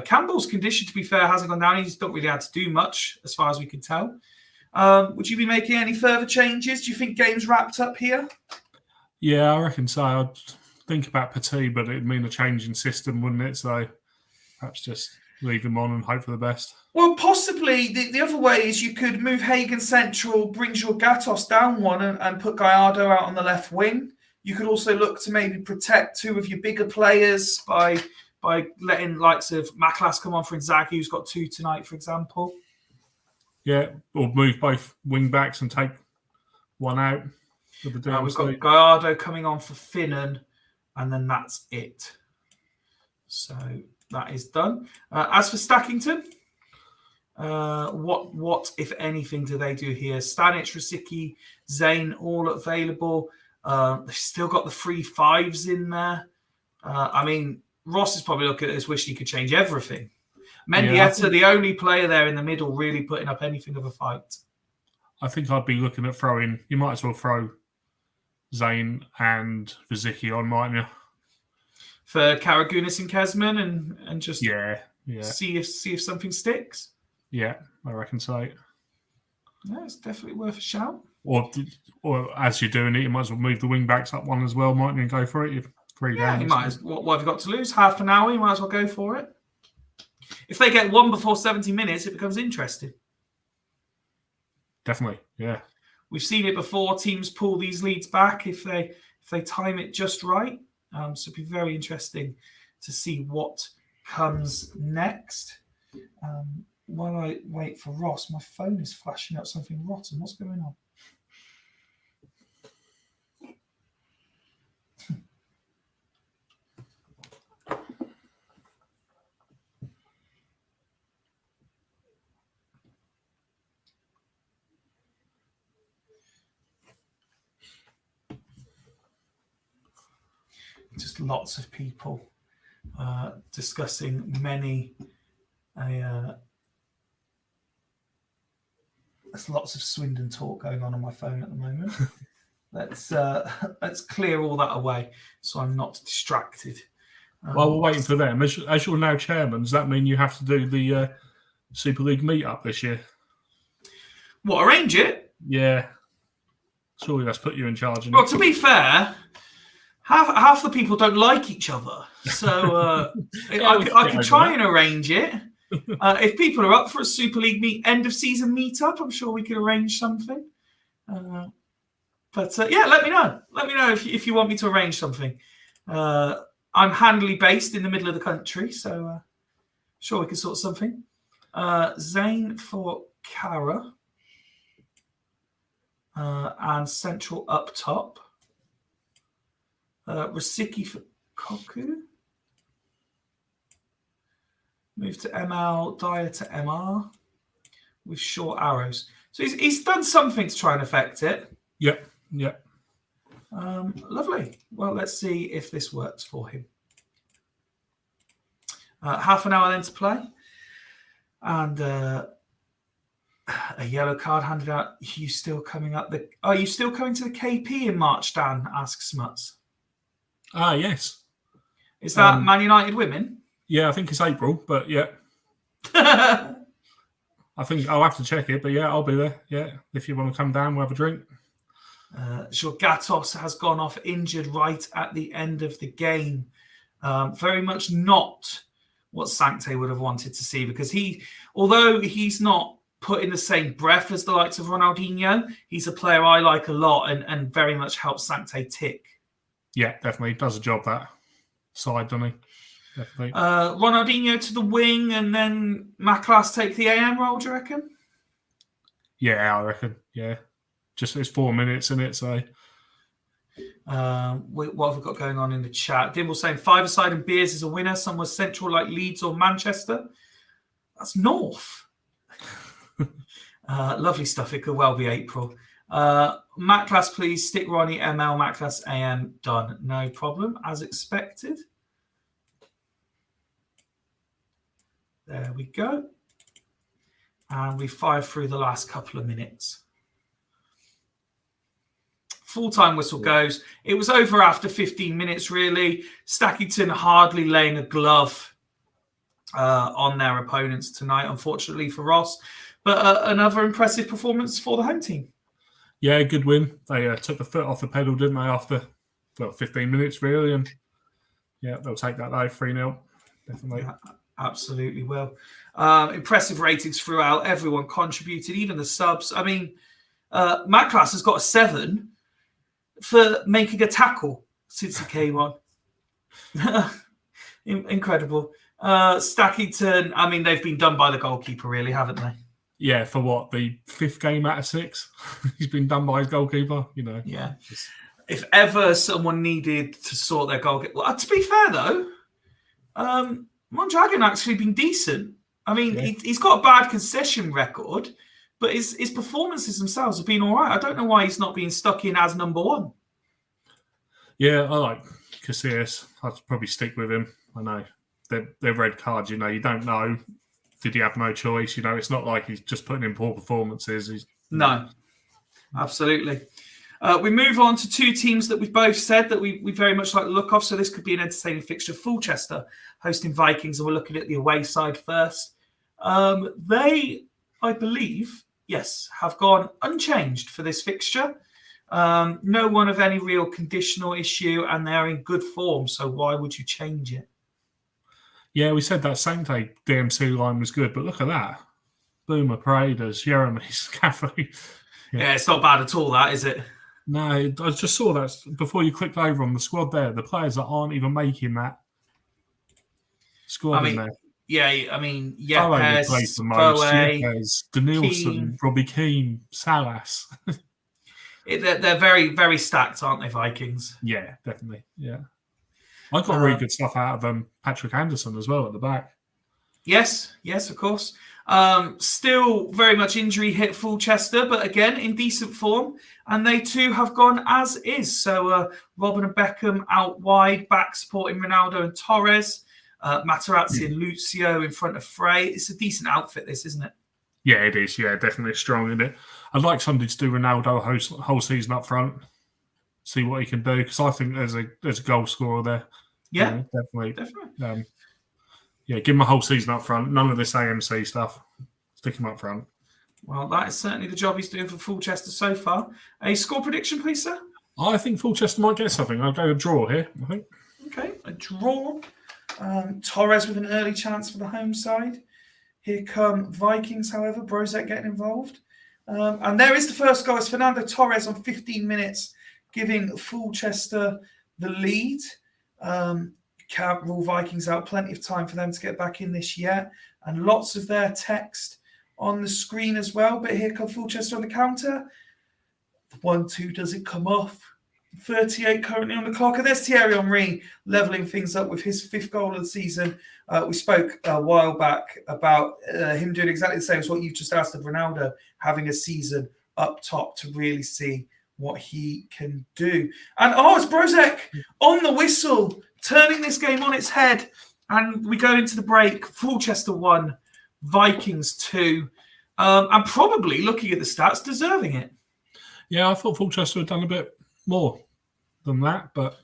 Campbell's condition, to be fair, hasn't gone down. He's not really had to do much, as far as we can tell. Would you be making any further changes? Do you think game's wrapped up here? Yeah, I reckon so. I'd think about Petit, but it'd mean a change in system, wouldn't it? So perhaps just leave him on and hope for the best. Well, possibly. The other way is you could move Hagen central, brings your Gatos down one and put Gallardo out on the left wing. You could also look to maybe protect two of your bigger players by letting likes of Maklas come on for Inzaghi, who's got 2 tonight, for example. Yeah, or move both wing backs and take one out. We've got Gallardo coming on for Finnan, and then that's it. So that is done. As for Stackington, what if anything do they do here? Stanic, Rosicky, Zane, all available. They've still got the 3 5s in there. I mean, Ross is probably looking at this, wishing he could change everything. Mendieta, the only player there in the middle, really putting up anything of a fight. I think I'd be looking at throwing. You might as well throw Zane and Rosicky on, mightn't you? For Karagunis and Kesman and just see if something sticks. Yeah, I reckon so. Yeah, it's definitely worth a shout. Or as you're doing it, you might as well move the wing backs up one as well, mightn't you, and go for it. You've 3 games. You might. What have you got to lose? Half an hour. You might as well go for it. If they get one before 70 minutes, it becomes interesting. Definitely, yeah. We've seen it before. Teams pull these leads back if they time it just right. So it'd be very interesting to see what comes next. While I wait for Ross, my phone is flashing up something rotten. What's going on? Just lots of people discussing there's lots of Swindon talk going on my phone at the moment. Let's clear all that away so I'm not distracted. While we're waiting for them, as you're now chairman, does that mean you have to do the Super League meet-up this year? What, arrange it? Yeah. Surely that's put you in charge. Well, to be fair, half the people don't like each other. So I can try and arrange it. If people are up for a Super League end of season meetup, I'm sure we could arrange something. But let me know. Let me know if you want me to arrange something. I'm handily based in the middle of the country, so sure we can sort something. Zane for Kara and central up top. Rosicky for Koku. Move to ML, Dyer to MR with short arrows. So he's done something to try and affect it. Yep. Lovely. Well, let's see if this works for him. Half an hour then to play. And a yellow card handed out. Are you still coming to the KP in March, Dan? Asks Smuts. Yes. Is that Man United women? Yeah, I think it's April, but yeah. I think I'll have to check it, but yeah, I'll be there. Yeah, if you want to come down, we'll have a drink. Sure, Gatos has gone off injured right at the end of the game. Very much not what Sancte would have wanted to see, because although he's not put in the same breath as the likes of Ronaldinho, he's a player I like a lot and very much helps Sancte tick. Yeah, definitely. Does a job that side, doesn't he? Definitely. Ronaldinho to the wing and then Maklas take the AM role, do you reckon? Yeah, I reckon. Yeah. Just it's 4 minutes in it, so. What have we got going on in the chat? Dimble saying 5-a-side and Beers is a winner. Somewhere central like Leeds or Manchester. That's north. Lovely stuff. It could well be April. Maklas, please stick Ronnie ML. Maklas AM done. No problem, as expected. There we go. And we fire through the last couple of minutes. Full-time whistle goes. It was over after 15 minutes, really. Stackington hardly laying a glove on their opponents tonight, unfortunately for Ross. But another impressive performance for the home team. Yeah, good win. They took the foot off the pedal, didn't they, after 15 minutes, really? And yeah, they'll take that though, 3-0. Definitely. Yeah, absolutely will. Impressive ratings throughout. Everyone contributed, even the subs. I mean, Maklas has got a 7 for making a tackle since he came on. Incredible. Stackington, I mean, they've been done by the goalkeeper, really, haven't they? Yeah, for what, the 5th game out of 6? He's been done by his goalkeeper, you know. Yeah. If ever someone needed to sort their goalkeeper... Well, to be fair, though, Mondragon actually been decent. I mean, he's got a bad concession record, but his performances themselves have been all right. I don't know why he's not being stuck in as number 1. Yeah, I like Casillas. I'd probably stick with him. I know. They're red cards, you know. You don't know. Did he have no choice? You know, it's not like he's just putting in poor performances. No, absolutely. We move on to 2 teams that we've both said that we very much like the look of. So this could be an entertaining fixture. Fulchester hosting Vikings, and we're looking at the away side first. They, I believe, yes, have gone unchanged for this fixture. No one of any real conditional issue, and they're in good form. So why would you change it? Yeah, we said that Sancte DMC line was good, but look at that. Boomer, Paredes, Jeremy's, Cafe. Yeah, it's not bad at all, that, is it? No, I just saw that before you clicked over on the squad there. The players that aren't even making that squad in there. Yeah, I mean, Yepes, Danielson, Robbie Keane, Salas. They're very, very stacked, aren't they, Vikings? Yeah, definitely. Yeah. I got really good stuff out of Patrick Anderson as well at the back. Yes, of course. Still very much injury hit Fulchester, but again, in decent form. And they too have gone as is. So Robin and Beckham out wide, back supporting Ronaldo and Torres. Materazzi and Lucio in front of Frey. It's a decent outfit, this, isn't it? Yeah, it is. Yeah, definitely strong, isn't it? I'd like somebody to do Ronaldo whole season up front. See what he can do, because I think there's a goal scorer there. Yeah, definitely. Give him a whole season up front. None of this AMC stuff. Stick him up front. Well, that is certainly the job he's doing for Fulchester so far. A score prediction, please, sir? I think Fulchester might get something. I'll go a draw here, I think. Okay, a draw. Torres with an early chance for the home side. Here come Vikings, however. Brozek getting involved. And there is the first goal. It's Fernando Torres on 15 minutes, giving Fulchester the lead. Can't rule Vikings out. Plenty of time for them to get back in this year. And lots of their text on the screen as well. But here comes Fulchester on the counter. The 1-2 doesn't come off. 38 currently on the clock. And there's Thierry Henry levelling things up with his 5th goal of the season. We spoke a while back about him doing exactly the same as what you've just asked of Ronaldo, having a season up top to really see what he can do. And it's Brozek on the whistle, turning this game on its head. And we go into the break. Fulchester 1, Vikings 2. And probably, looking at the stats, deserving it. Yeah, I thought Fulchester had done a bit more than that, but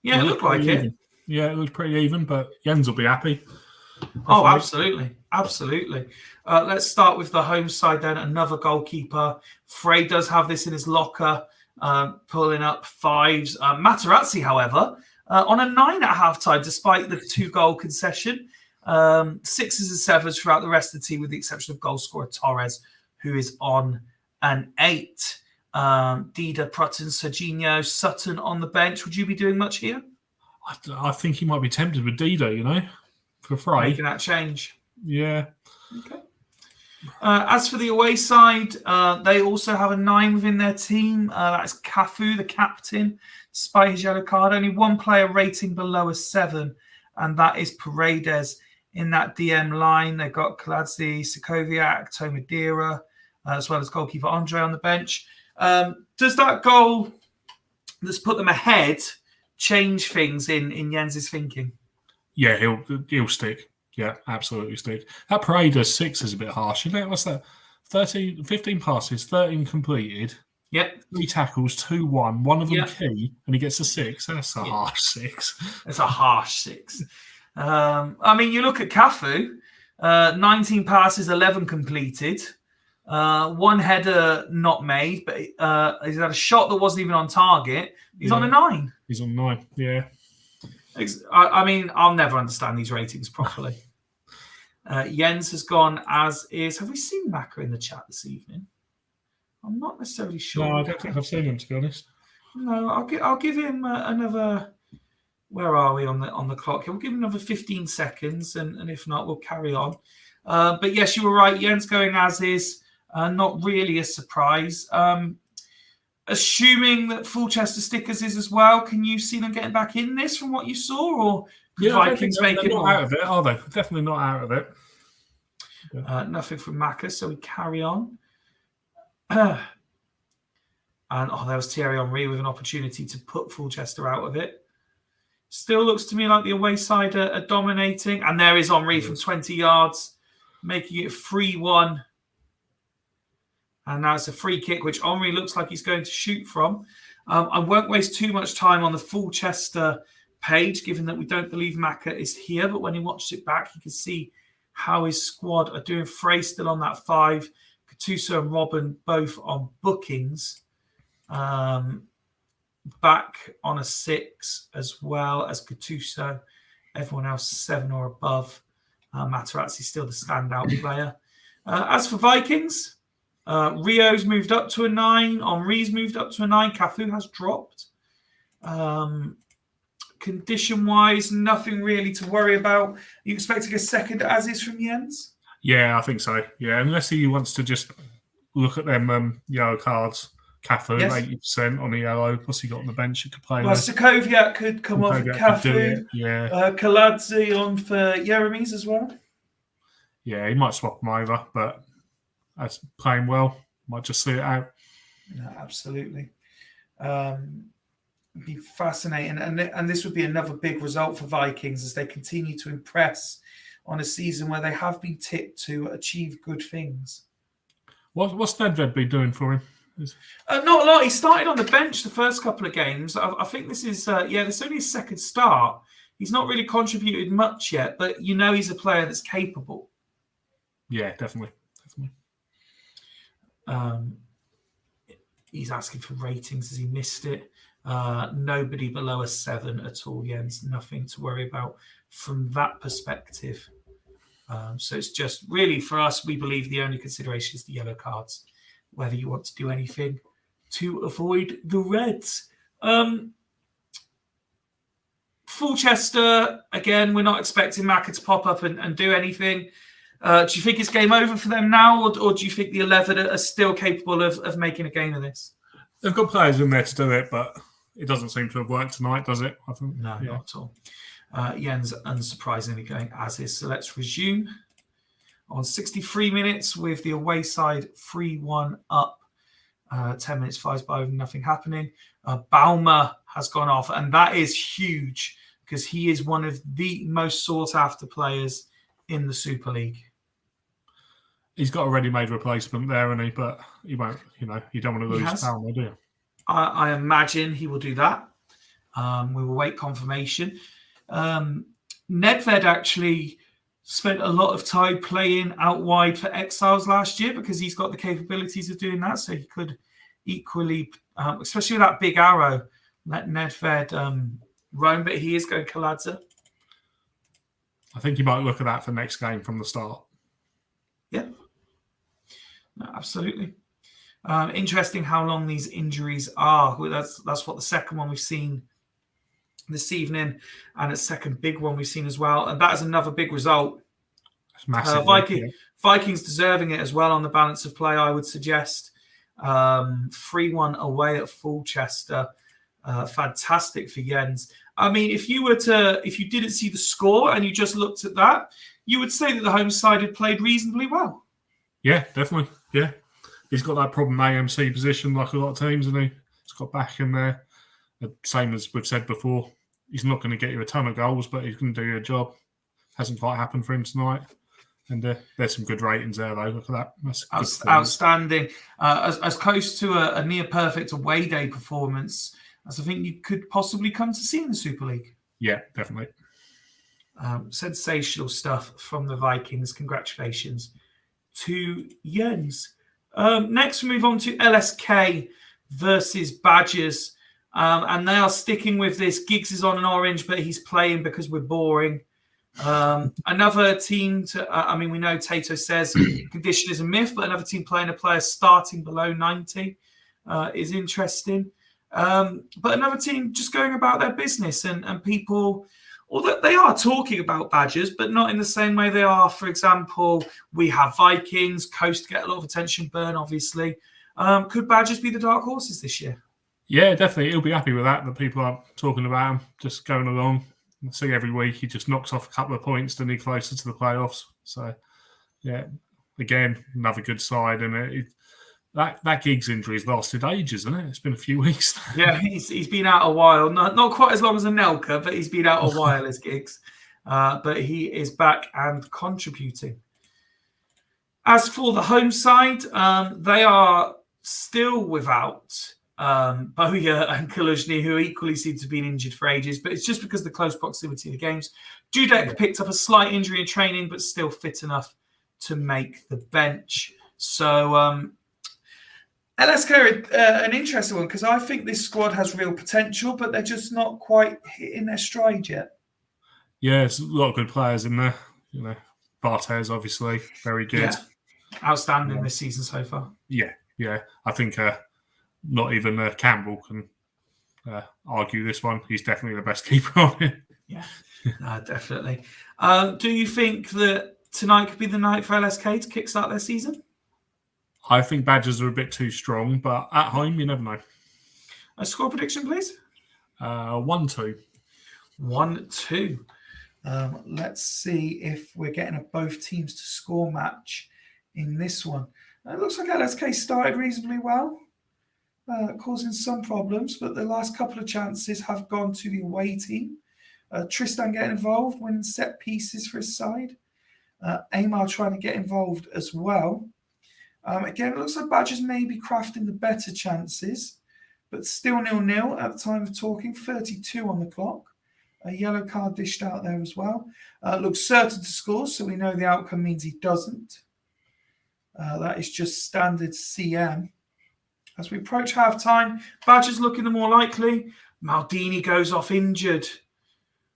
it looked like it. Yeah, it looked pretty even, but Jens will be happy. Oh, absolutely. Absolutely. Let's start with the home side then. Another goalkeeper. Frey does have this in his locker, pulling up 5s. Materazzi, however, on a 9 at halftime, despite the 2-goal concession. 6s and 7s throughout the rest of the team, with the exception of goal scorer Torres, who is on an 8. Dida, Prutton, Serginho, Sutton on the bench. Would you be doing much here? I think he might be tempted with Dida, for Frey. Making that change. Yeah. Okay. As for the away side, they also have a 9 within their team. That's Cafu, the captain, despite his yellow card. Only one player rating below a 7, and that is Paredes. In that DM line, they've got Kaladze, Sokoviak, Tomadira, as well as goalkeeper Andre on the bench. Does that goal that's put them ahead change things in Jens's thinking? Yeah, he'll stick. Yeah, absolutely stick. That Paredes 6 is a bit harsh, isn't it? What's that? 15 passes, 13 completed. Yep. 3 tackles, 2-1. One of them key, and he gets a 6. That's a harsh 6. That's a harsh 6. You look at Cafu, 19 passes, 11 completed. 1 header not made, but he's had a shot that wasn't even on target. He's on a 9. He's on 9, yeah. I'll never understand these ratings properly. Jens has gone as is. Have we seen Maka in the chat this evening? I'm not necessarily sure. No, I don't think I've seen him, to be honest. No, I'll give him another. Where are we on the clock? We'll give him another 15 seconds, and if not, we'll carry on. But yes, you were right. Jens going as is. Not really a surprise. Assuming that Fulchester stickers is as well, can you see them getting back in this from what you saw, or Vikings make it not out of it? Are they? Definitely not out of it. Nothing from Maka, so we carry on. And there was Thierry Henry with an opportunity to put Fulchester out of it. Still looks to me like the away side are dominating, and there is Henry from 20 yards, making it 3-1. And now it's a free kick, which Henry looks like he's going to shoot from. I won't waste too much time on the Fulchester page, given that we don't believe Maka is here. But when he watches it back, he can see how his squad are doing. Frey still on that 5. Gattuso and Robin both on bookings. Back on a 6 as well as Gattuso. Everyone else 7 or above. Materazzi still the standout player. As for Vikings... Rio's moved up to a 9. Henry's moved up to a 9. Cafu has dropped. Condition-wise, nothing really to worry about. Are you expecting a second as is from Jens? Yeah, I think so. Yeah, unless he wants to just look at them yellow cards. Cafu, 80% on the yellow. What's he got on the bench? He could play. Well, Sokoviak could come off for Cafu. Yeah. Kaladze on for Jeremies as well. Yeah, he might swap them over, but... That's playing well. Might just see it out. No, absolutely. Be fascinating. And this would be another big result for Vikings as they continue to impress on a season where they have been tipped to achieve good things. What's Nedved been doing for him? Not a lot. He started on the bench the first couple of games. I think this is, this is only his second start. He's not really contributed much yet, but he's a player that's capable. Yeah, definitely. He's asking for ratings as he missed it. Nobody below a 7 at all, Jens. Nothing to worry about from that perspective. So it's just really for us, we believe the only consideration is the yellow cards, whether you want to do anything to avoid the reds. Fulchester, again, we're not expecting Maka to pop up and do anything. Do you think it's game over for them now, or do you think the 11 are still capable of making a game of this? They've got players in there to do it, but it doesn't seem to have worked tonight, does it? I think. No, not at all. Jens unsurprisingly going as is. So let's resume on 63 minutes with the away side 3-1 up. 10 minutes flies by with nothing happening. Baumer has gone off, and that is huge because he is one of the most sought after players in the Super League. He's got a ready-made replacement there, and but he won't. You don't want to lose Baumer, do you? I imagine he will do that. We will wait confirmation. Nedved actually spent a lot of time playing out wide for Exiles last year because he's got the capabilities of doing that. So he could equally, especially with that big arrow, let Nedved roam, but he is going Kaladza. I think you might look at that for next game from the start. Yeah, no, absolutely. Interesting how long these injuries are. That's what the second one we've seen this evening, and a second big one we've seen as well. And that is another big result. It's massive. Vikings deserving it as well on the balance of play, I would suggest. 3-1 away at Fulchester. Fantastic for Jens. I mean, if you didn't see the score and you just looked at that, you would say that the home side had played reasonably well. Yeah, definitely. Yeah. He's got that problem AMC position like a lot of teams, and he's got back in there. The same as we've said before. He's not going to get you a ton of goals, but he's going to do your job. Hasn't quite happened for him tonight. And there's some good ratings there, though. Look at that. That's outstanding. As close to a near-perfect away day performance as I think you could possibly come to see in the Super League. Yeah, definitely. Sensational stuff from the Vikings. Congratulations to Jens. Next, we move on to LSK versus Badgers. And they are sticking with this. Giggs is on an orange, but he's playing because we're boring. Another team we know Tato says condition is a myth, but another team playing a player starting below 90 is interesting. But another team just going about their business and people, although they are talking about Badgers, but not in the same way they are. For example, we have Vikings, Coast get a lot of attention, Burn, obviously. Could Badgers be the dark horses this year? Yeah, definitely. He'll be happy with that people are talking about him, just going along. I see every week he just knocks off a couple of points to be closer to the playoffs. So, yeah, again, another good side. And that Giggs injury has lasted ages, hasn't it? It's been a few weeks. Yeah, he's been out a while. Not quite as long as Anelka, but he's been out a while as Giggs. But he is back and contributing. As for the home side, they are still without Boya and Kaluzhny, who equally seem to have been injured for ages, but it's just because of the close proximity of the games. Dudek picked up a slight injury in training, but still fit enough to make the bench. So LSK are an interesting one because I think this squad has real potential, but they're just not quite hitting their stride yet. Yeah, there's a lot of good players in there. You know, Barthez, obviously, very good. Yeah. Outstanding this season so far. Yeah. I think not even Campbell can argue this one. He's definitely the best keeper on it. Yeah, definitely. Do you think that tonight could be the night for LSK to kickstart their season? I think Badgers are a bit too strong, but at home, you never know. A score prediction, please? 1-2. 1-2. Let's see if we're getting both teams to score match in this one. It looks like LSK started reasonably well, causing some problems, but the last couple of chances have gone to the away team. Tristan getting involved, winning set pieces for his side. Amar trying to get involved as well. Again, it looks like Badgers may be crafting the better chances, but still 0-0 at the time of talking, 32 on the clock. A yellow card dished out there as well. Looks certain to score, so we know the outcome means he doesn't. That is just standard CM. As we approach half-time, Badgers looking the more likely. Maldini goes off injured.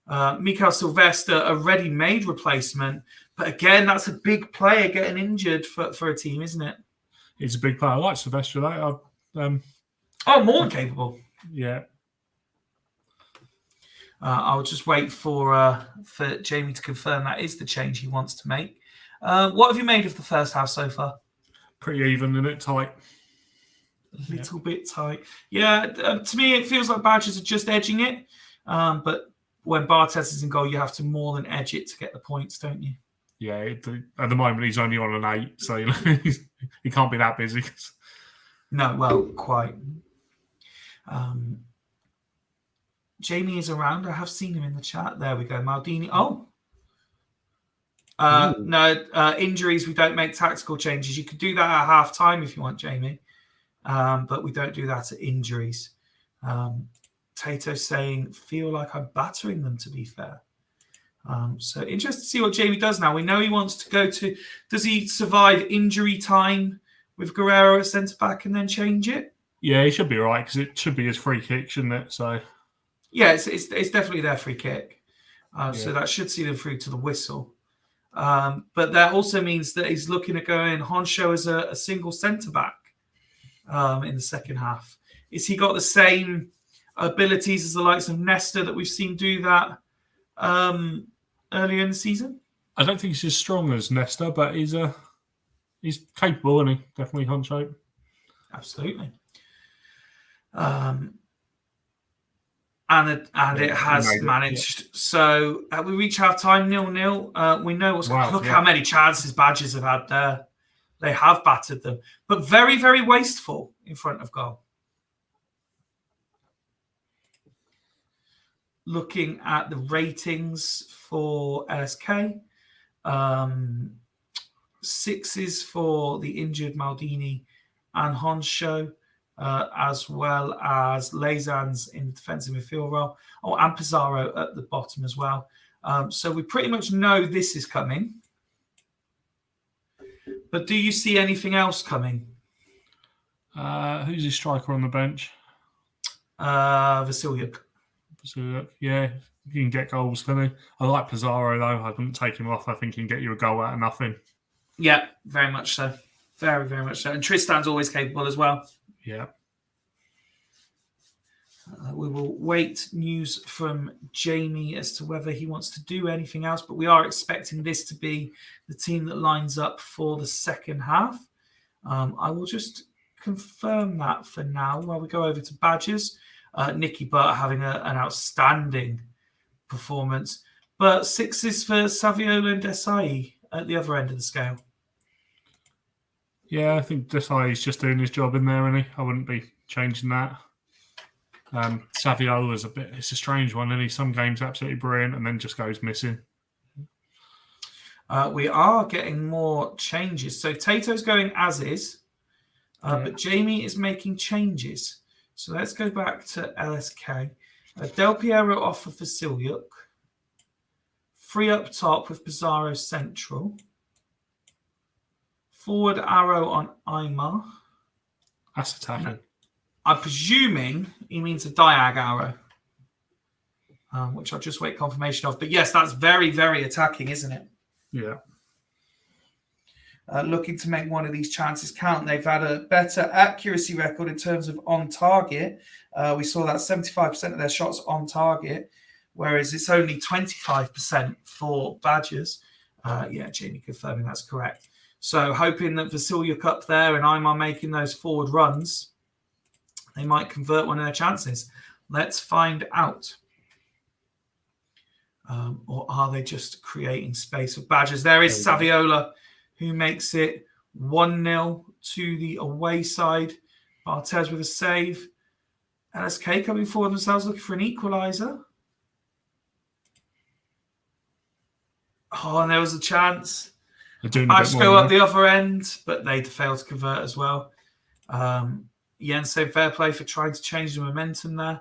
Mikael Sylvester, a ready-made replacement. But again, that's a big player getting injured for a team, isn't it? He's a big player. I like Sylvester, though. More than capable. Yeah. I'll just wait for Jamie to confirm that is the change he wants to make. What have you made of the first half so far? Pretty even, isn't it? Tight. A little bit tight. Yeah, to me, it feels like Badgers are just edging it. But when Barthez is in goal, you have to more than edge it to get the points, don't you? Yeah, at the moment, he's only on an 8, so he can't be that busy. No, well, quite. Jamie is around. I have seen him in the chat. There we go. Maldini. Oh. No, injuries, we don't make tactical changes. You could do that at half-time if you want, Jamie. But we don't do that at injuries. Tato saying, feel like I'm battering them, to be fair. So interested to see what Jamie does now. We know he wants to go to. Does he survive injury time with Guerrero at centre back and then change it? Yeah, he should be all right because it should be his free kick, shouldn't it? So yeah, it's definitely their free kick. So that should see them through to the whistle. But that also means that he's looking at going Honsho as a single centre back in the second half. Is he got the same abilities as the likes of Nesta that we've seen do that earlier in the season? I don't think he's as strong as Nesta, but he's capable, and he definitely Honsho. Absolutely. And it has managed. Yeah. So we reach half time 0-0. We know look how many chances Badgers have had there. They have battered them, but very, very wasteful in front of goal. Looking at the ratings for LSK, 6s for the injured Maldini and Honsho, as well as Lazans in the defensive midfield role. Oh, and Pizarro at the bottom as well. So we pretty much know this is coming. But do you see anything else coming? Who's his striker on the bench? Vasilyuk. Yeah, he can get goals, can he? I like Pizarro, though. I wouldn't take him off. I think he can get you a goal out of nothing. Yeah, very much so. Very, very much so. And Tristan's always capable as well. Yeah. We will wait news from Jamie as to whether he wants to do anything else, but we are expecting this to be the team that lines up for the second half. I will just confirm that for now while we go over to Badgers. Nicky Butt having an outstanding performance, but 6s for Saviola and Desai at the other end of the scale. Yeah, I think Desai is just doing his job in there, isn't he? I wouldn't be changing that. Saviola is it's a strange one, isn't he? Some games absolutely brilliant and then just goes missing. We are getting more changes. So Tato's going as is, but Jamie is making changes. So let's go back to LSK. Del Piero off for Vasilyuk. 3 up top with Pizarro central. Forward arrow on Aymar. That's attacking. I'm presuming he means a diag arrow, which I'll just wait confirmation of. But yes, that's very, very attacking, isn't it? Yeah. Looking to make one of these chances count. They've had a better accuracy record in terms of on target. We saw that 75% of their shots on target, whereas it's only 25% for Badgers. Jamie confirming that's correct. So hoping that Vasilyuk up there and Aymar making those forward runs, they might convert one of their chances. Let's find out. Or are they just creating space for Badgers? There is Saviola, who makes it 1-0 to the away side. Barthez with a save. LSK coming forward themselves, looking for an equaliser. Oh, and there was a chance. Badgers go up the other end, but they failed to convert as well. Jens said fair play for trying to change the momentum there.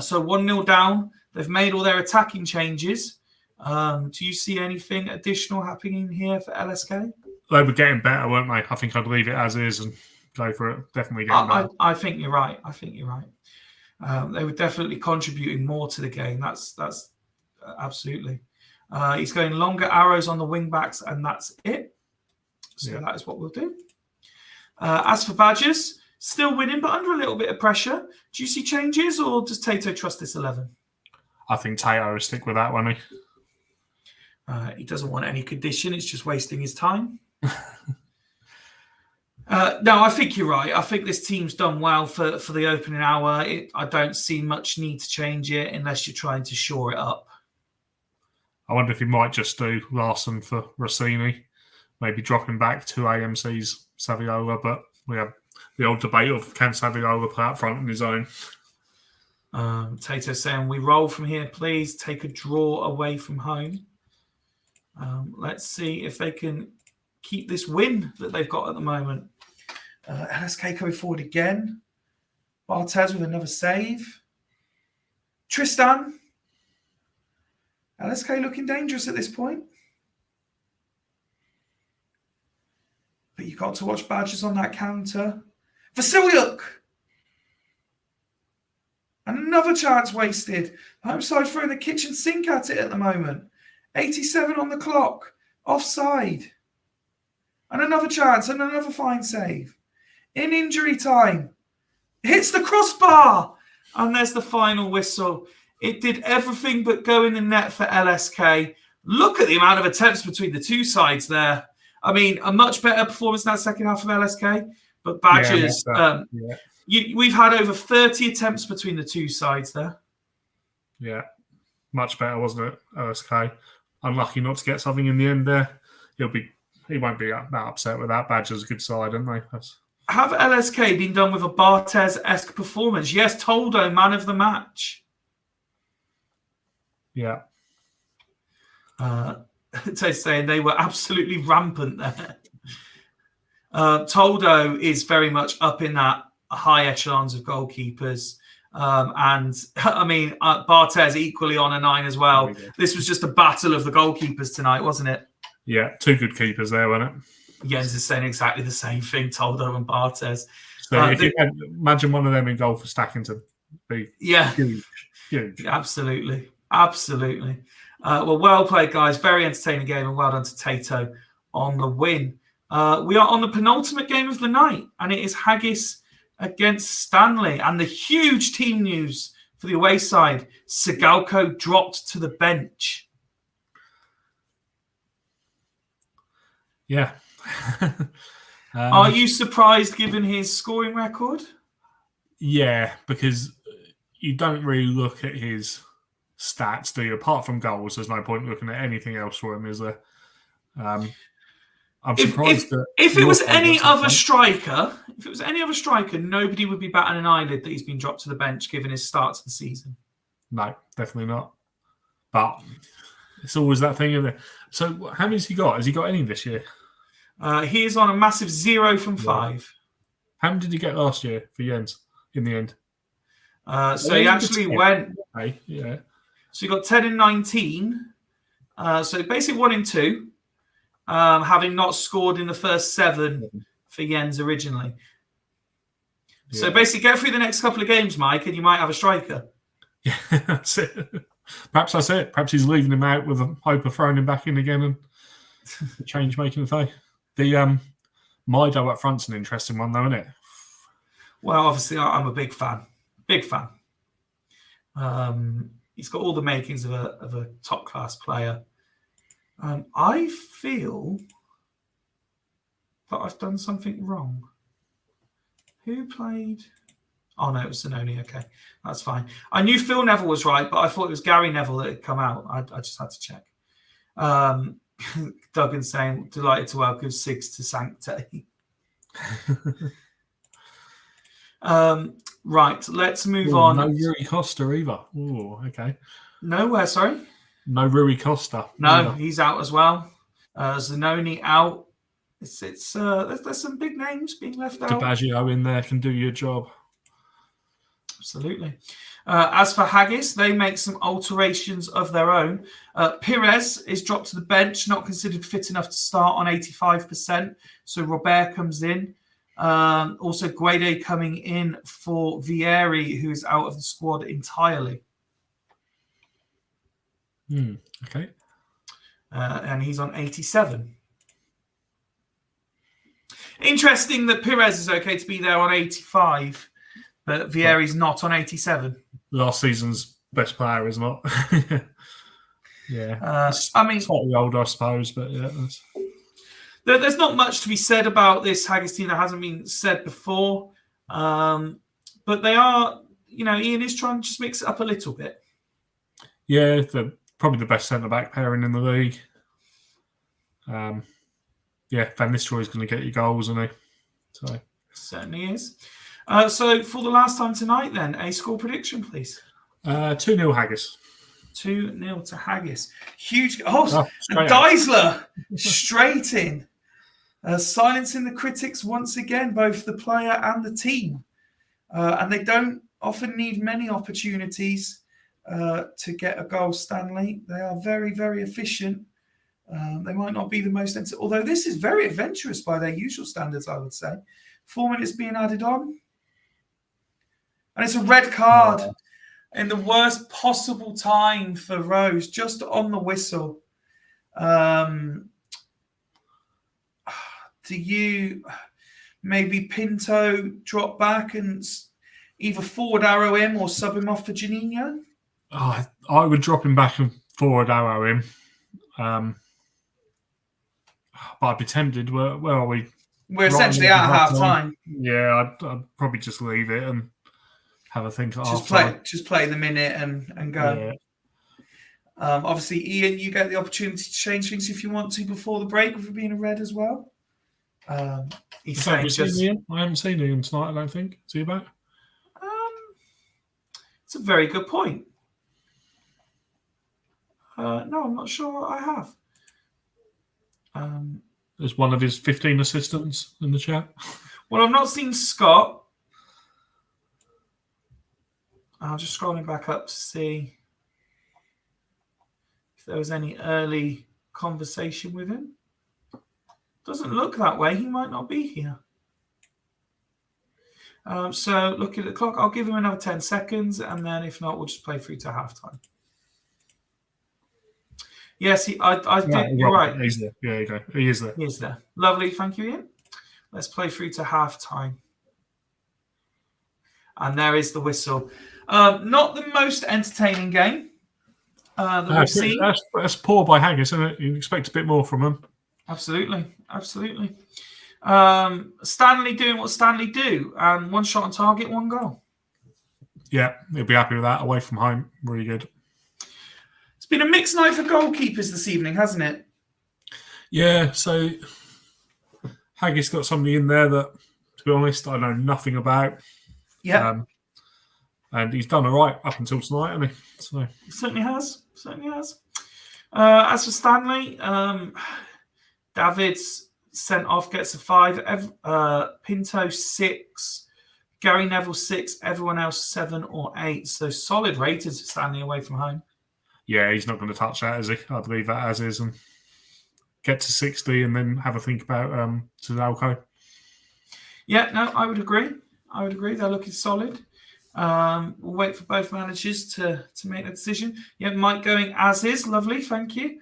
So 1-0 down. They've made all their attacking changes. Do you see anything additional happening here for LSK? They were getting better, weren't they? I think I'd leave it as is and go for it. Definitely getting better. I think you're right. They were definitely contributing more to the game. That's absolutely. He's going longer arrows on the wing backs, and that's it. So that is what we'll do. As for Badgers, still winning, but under a little bit of pressure. Do you see changes, or does Tato trust this 11? I think Tato will stick with that, won't he? He doesn't want any condition. It's just wasting his time. No, I think you're right. I think this team's done well for the opening hour. I don't see much need to change it unless you're trying to shore it up. I wonder if he might just do Larson for Rossini, maybe dropping back to AMC's Saviola, but we have the old debate of can Saviola play up front on his own. Tato saying, we roll from here, please. Take a draw away from home. Let's see if they can keep this win that they've got at the moment. LSK coming forward again. Barthez with another save. Tristan. LSK looking dangerous at this point. But you've got to watch Badgers on that counter. Vasiliuk! And another chance wasted. Home side throwing the kitchen sink at it at the moment. 87 on the clock. Offside. And another chance and another fine save. In injury time. Hits the crossbar. And there's the final whistle. It did everything but go in the net for LSK. Look at the amount of attempts between the two sides there. I mean, a much better performance in that second half of LSK. But Badgers, we've had over 30 attempts between the two sides there. Yeah, much better, wasn't it, LSK? Unlucky not to get something in the end there. He won't be that upset with that. Badgers a good side, aren't they? Have LSK been done with a Barthez-esque performance? Yes, Toldo, man of the match. Yeah. They're saying they were absolutely rampant there. Toldo is very much up in that high echelons of goalkeepers. And I mean, Barthez equally on a 9 as well. This was just a battle of the goalkeepers tonight, wasn't it? Yeah, two good keepers there, wasn't it? Jens is saying exactly the same thing, Toldo and Barthez. So if you had, imagine one of them in goal for Stackington. Be huge. Absolutely. Well played, guys. Very entertaining game, and well done to Tato on the win. We are on the penultimate game of the night, and it is Haggis against Stanley. And the huge team news for the away side, Sigalko dropped to the bench. Yeah. Are you surprised given his scoring record? Yeah, because you don't really look at his stats, do you? Apart from goals, there's no point looking at anything else for him, is there? I'm surprised that if it was any other striker, nobody would be batting an eyelid that he's been dropped to the bench given his start to the season. No, definitely not. But it's always that thing, isn't it? So how many has he got? Has he got any this year? He is on a massive 0 from 5. How many did he get last year for Jens in the end? So he actually went... Okay, yeah. So he got 10 in 19. So basically 1 in 2. Having not scored in the first 7 for Jens originally. Yeah. So basically get through the next couple of games, Mike, and you might have a striker. Yeah, that's it. Perhaps that's it. Perhaps he's leaving him out with a hope of throwing him back in again and the change making the day. The Mido up front's an interesting one, though, isn't it? Well, obviously, I'm a big fan. Big fan. He's got all the makings of a top class player. I feel that I've done something wrong. Who played? Oh, no, it was Zanoni. Okay, that's fine. I knew Phil Neville was right, but I thought it was Gary Neville that had come out. I just had to check. Duggan saying, delighted to welcome Sigs to Sancte. Right, let's move on. No Rui Costa either. Oh, okay. Nowhere, sorry? No Rui Costa. No, either. He's out as well. Zanoni out. There's some big names being left out. DiBaggio in there can do your job. Absolutely. As for Haggis, they make some alterations of their own. Pires is dropped to the bench, not considered fit enough to start on 85%. So Robert comes in. Also, Guede coming in for Vieri, who is out of the squad entirely. Okay. And he's on 87. Interesting that Pires is okay to be there on 85. But Vieri's not on 87. Last season's best player is not. Yeah. I mean, slightly older, I suppose, but yeah. There's not much to be said about this Haggis team that hasn't been said before. But they are, Ian is trying to just mix it up a little bit. Yeah, they're probably the best centre-back pairing in the league. Van Nistelrooy is going to get you goals, isn't he? So. Certainly is. So for the last time tonight, then, a score prediction, please. 2-0 Haggis. 2-0 to Haggis. Huge. Oh, and Deisler straight in. Silencing the critics once again, both the player and the team. And they don't often need many opportunities. to get a goal, Stanley. They are very, very efficient. They might not be the most, although this is very adventurous by their usual standards, I would say. 4 minutes being added on. And it's a red card in the worst possible time for Rose, just on the whistle. Do you maybe Pinto drop back and either forward arrow him or sub him off for Janino? I would drop him back and forward arrow him. But I'd be tempted. Where are we? We're essentially at half time. Yeah, I'd probably just leave it and have a think at half time. Just play the minute and go. Yeah. Obviously, Ian, you get the opportunity to change things if you want to before the break with it being a red as well. He's saying Ian? I haven't seen Ian tonight, I don't think. Is he back? It's a very good point. No, I'm not sure I have. There's one of his 15 assistants in the chat. Well, I've not seen Scott. I'm just scrolling back up to see if there was any early conversation with him. Doesn't look that way. He might not be here. So looking at the clock, I'll give him another 10 seconds, and then if not, we'll just play through to halftime. Yes, I think you're right. He's there. Yeah, you go. He is there. He is there. Lovely. Thank you, Ian. Let's play through to halftime. And there is the whistle. Not the most entertaining game that we've seen. That's poor by Haggis, isn't it? You expect a bit more from him. Absolutely. Stanley doing what Stanley do, and one shot on target, one goal. Yeah, he'll be happy with that. Away from home, really good. It's been a mixed night for goalkeepers this evening, hasn't it? Yeah, so Haggis got somebody in there that, to be honest, I know nothing about. Yeah. And he's done all right up until tonight, hasn't he? So. He certainly has. As for Stanley, David's sent off, gets a 5. Pinto 6. Gary Neville 6. Everyone else 7 or 8. So solid rated for Stanley away from home. Yeah, he's not going to touch that, is he? I believe that as is, and get to 60 and then have a think about Tadalco. Yeah, no, I would agree. They're looking solid. We'll wait for both managers to make the decision. Yeah, Mike going as is. Lovely, thank you.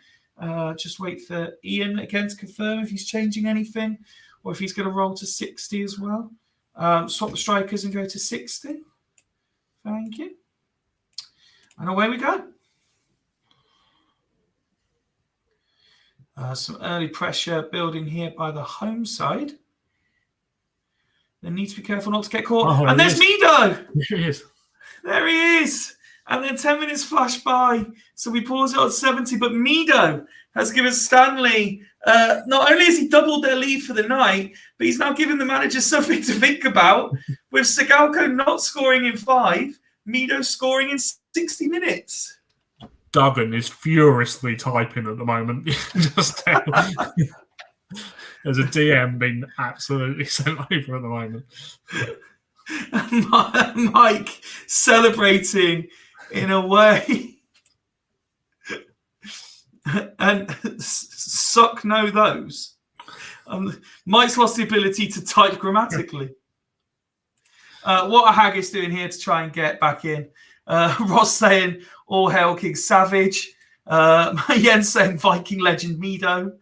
Just wait for Ian again to confirm if he's changing anything or if he's going to roll to 60 as well. Swap the strikers and go to 60. Thank you. And away we go. Some early pressure building here by the home side. They need to be careful not to get caught. Oh, and there's Mido. There he is. And then 10 minutes flash by. So we pause it on 70. But Mido has given Stanley, not only has he doubled their lead for the night, but he's now given the manager something to think about. With Sigalko not scoring in 5, Mido scoring in 60 minutes. Duggan is furiously typing at the moment. Just there's a DM being absolutely sent over at the moment. Mike celebrating in a way. And suck no those. Mike's lost the ability to type grammatically. What are Haggis doing here to try and get back in? Ross saying, all hail King Savage. Jens saying, Viking legend Mido.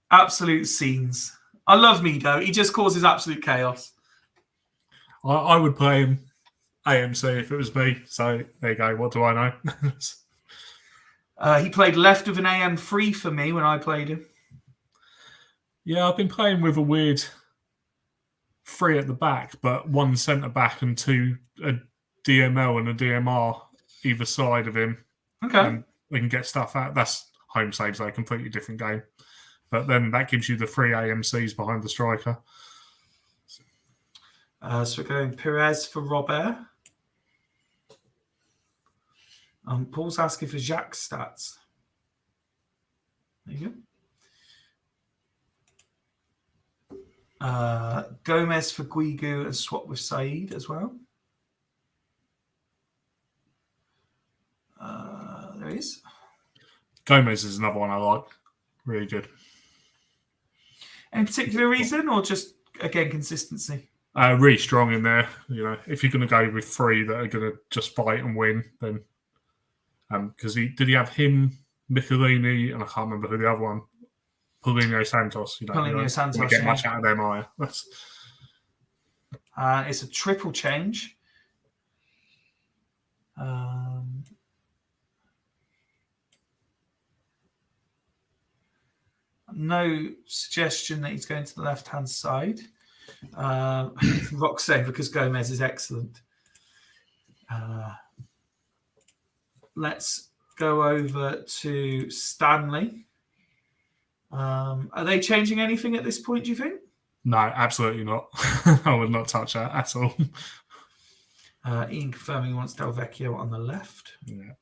Absolute scenes. I love Mido. He just causes absolute chaos. I would play him AMC if it was me. So there you go. What do I know? He played left with an AM3 for me when I played him. Yeah, I've been playing with a weird 3 at the back, but 1 centre back and 2 a DML and a DMR either side of him. Okay. And we can get stuff out. That's home saves, a completely different game. But then that gives you the 3 AMCs behind the striker. So we're going Perez for Robert. Paul's asking for Jacques stats. There you go. Gomez for Guigu and swap with Saeed as well. boys. Gomez is another one I like. Really good. Any particular reason, or just again consistency? Really strong in there. If you're going to go with 3 that are going to just fight and win, then because did he have him, Michelini, and I can't remember who the other one, Paulinho Santos. Paulinho Santos. You get much out of them, are you? It's a triple change. No suggestion that he's going to the left-hand side. Roxanne, because Gomez is excellent. Let's go over to Stanley. Are they changing anything at this point, do you think? No, absolutely not. I would not touch that at all. Ian confirming he wants Del Vecchio on the left. Yeah.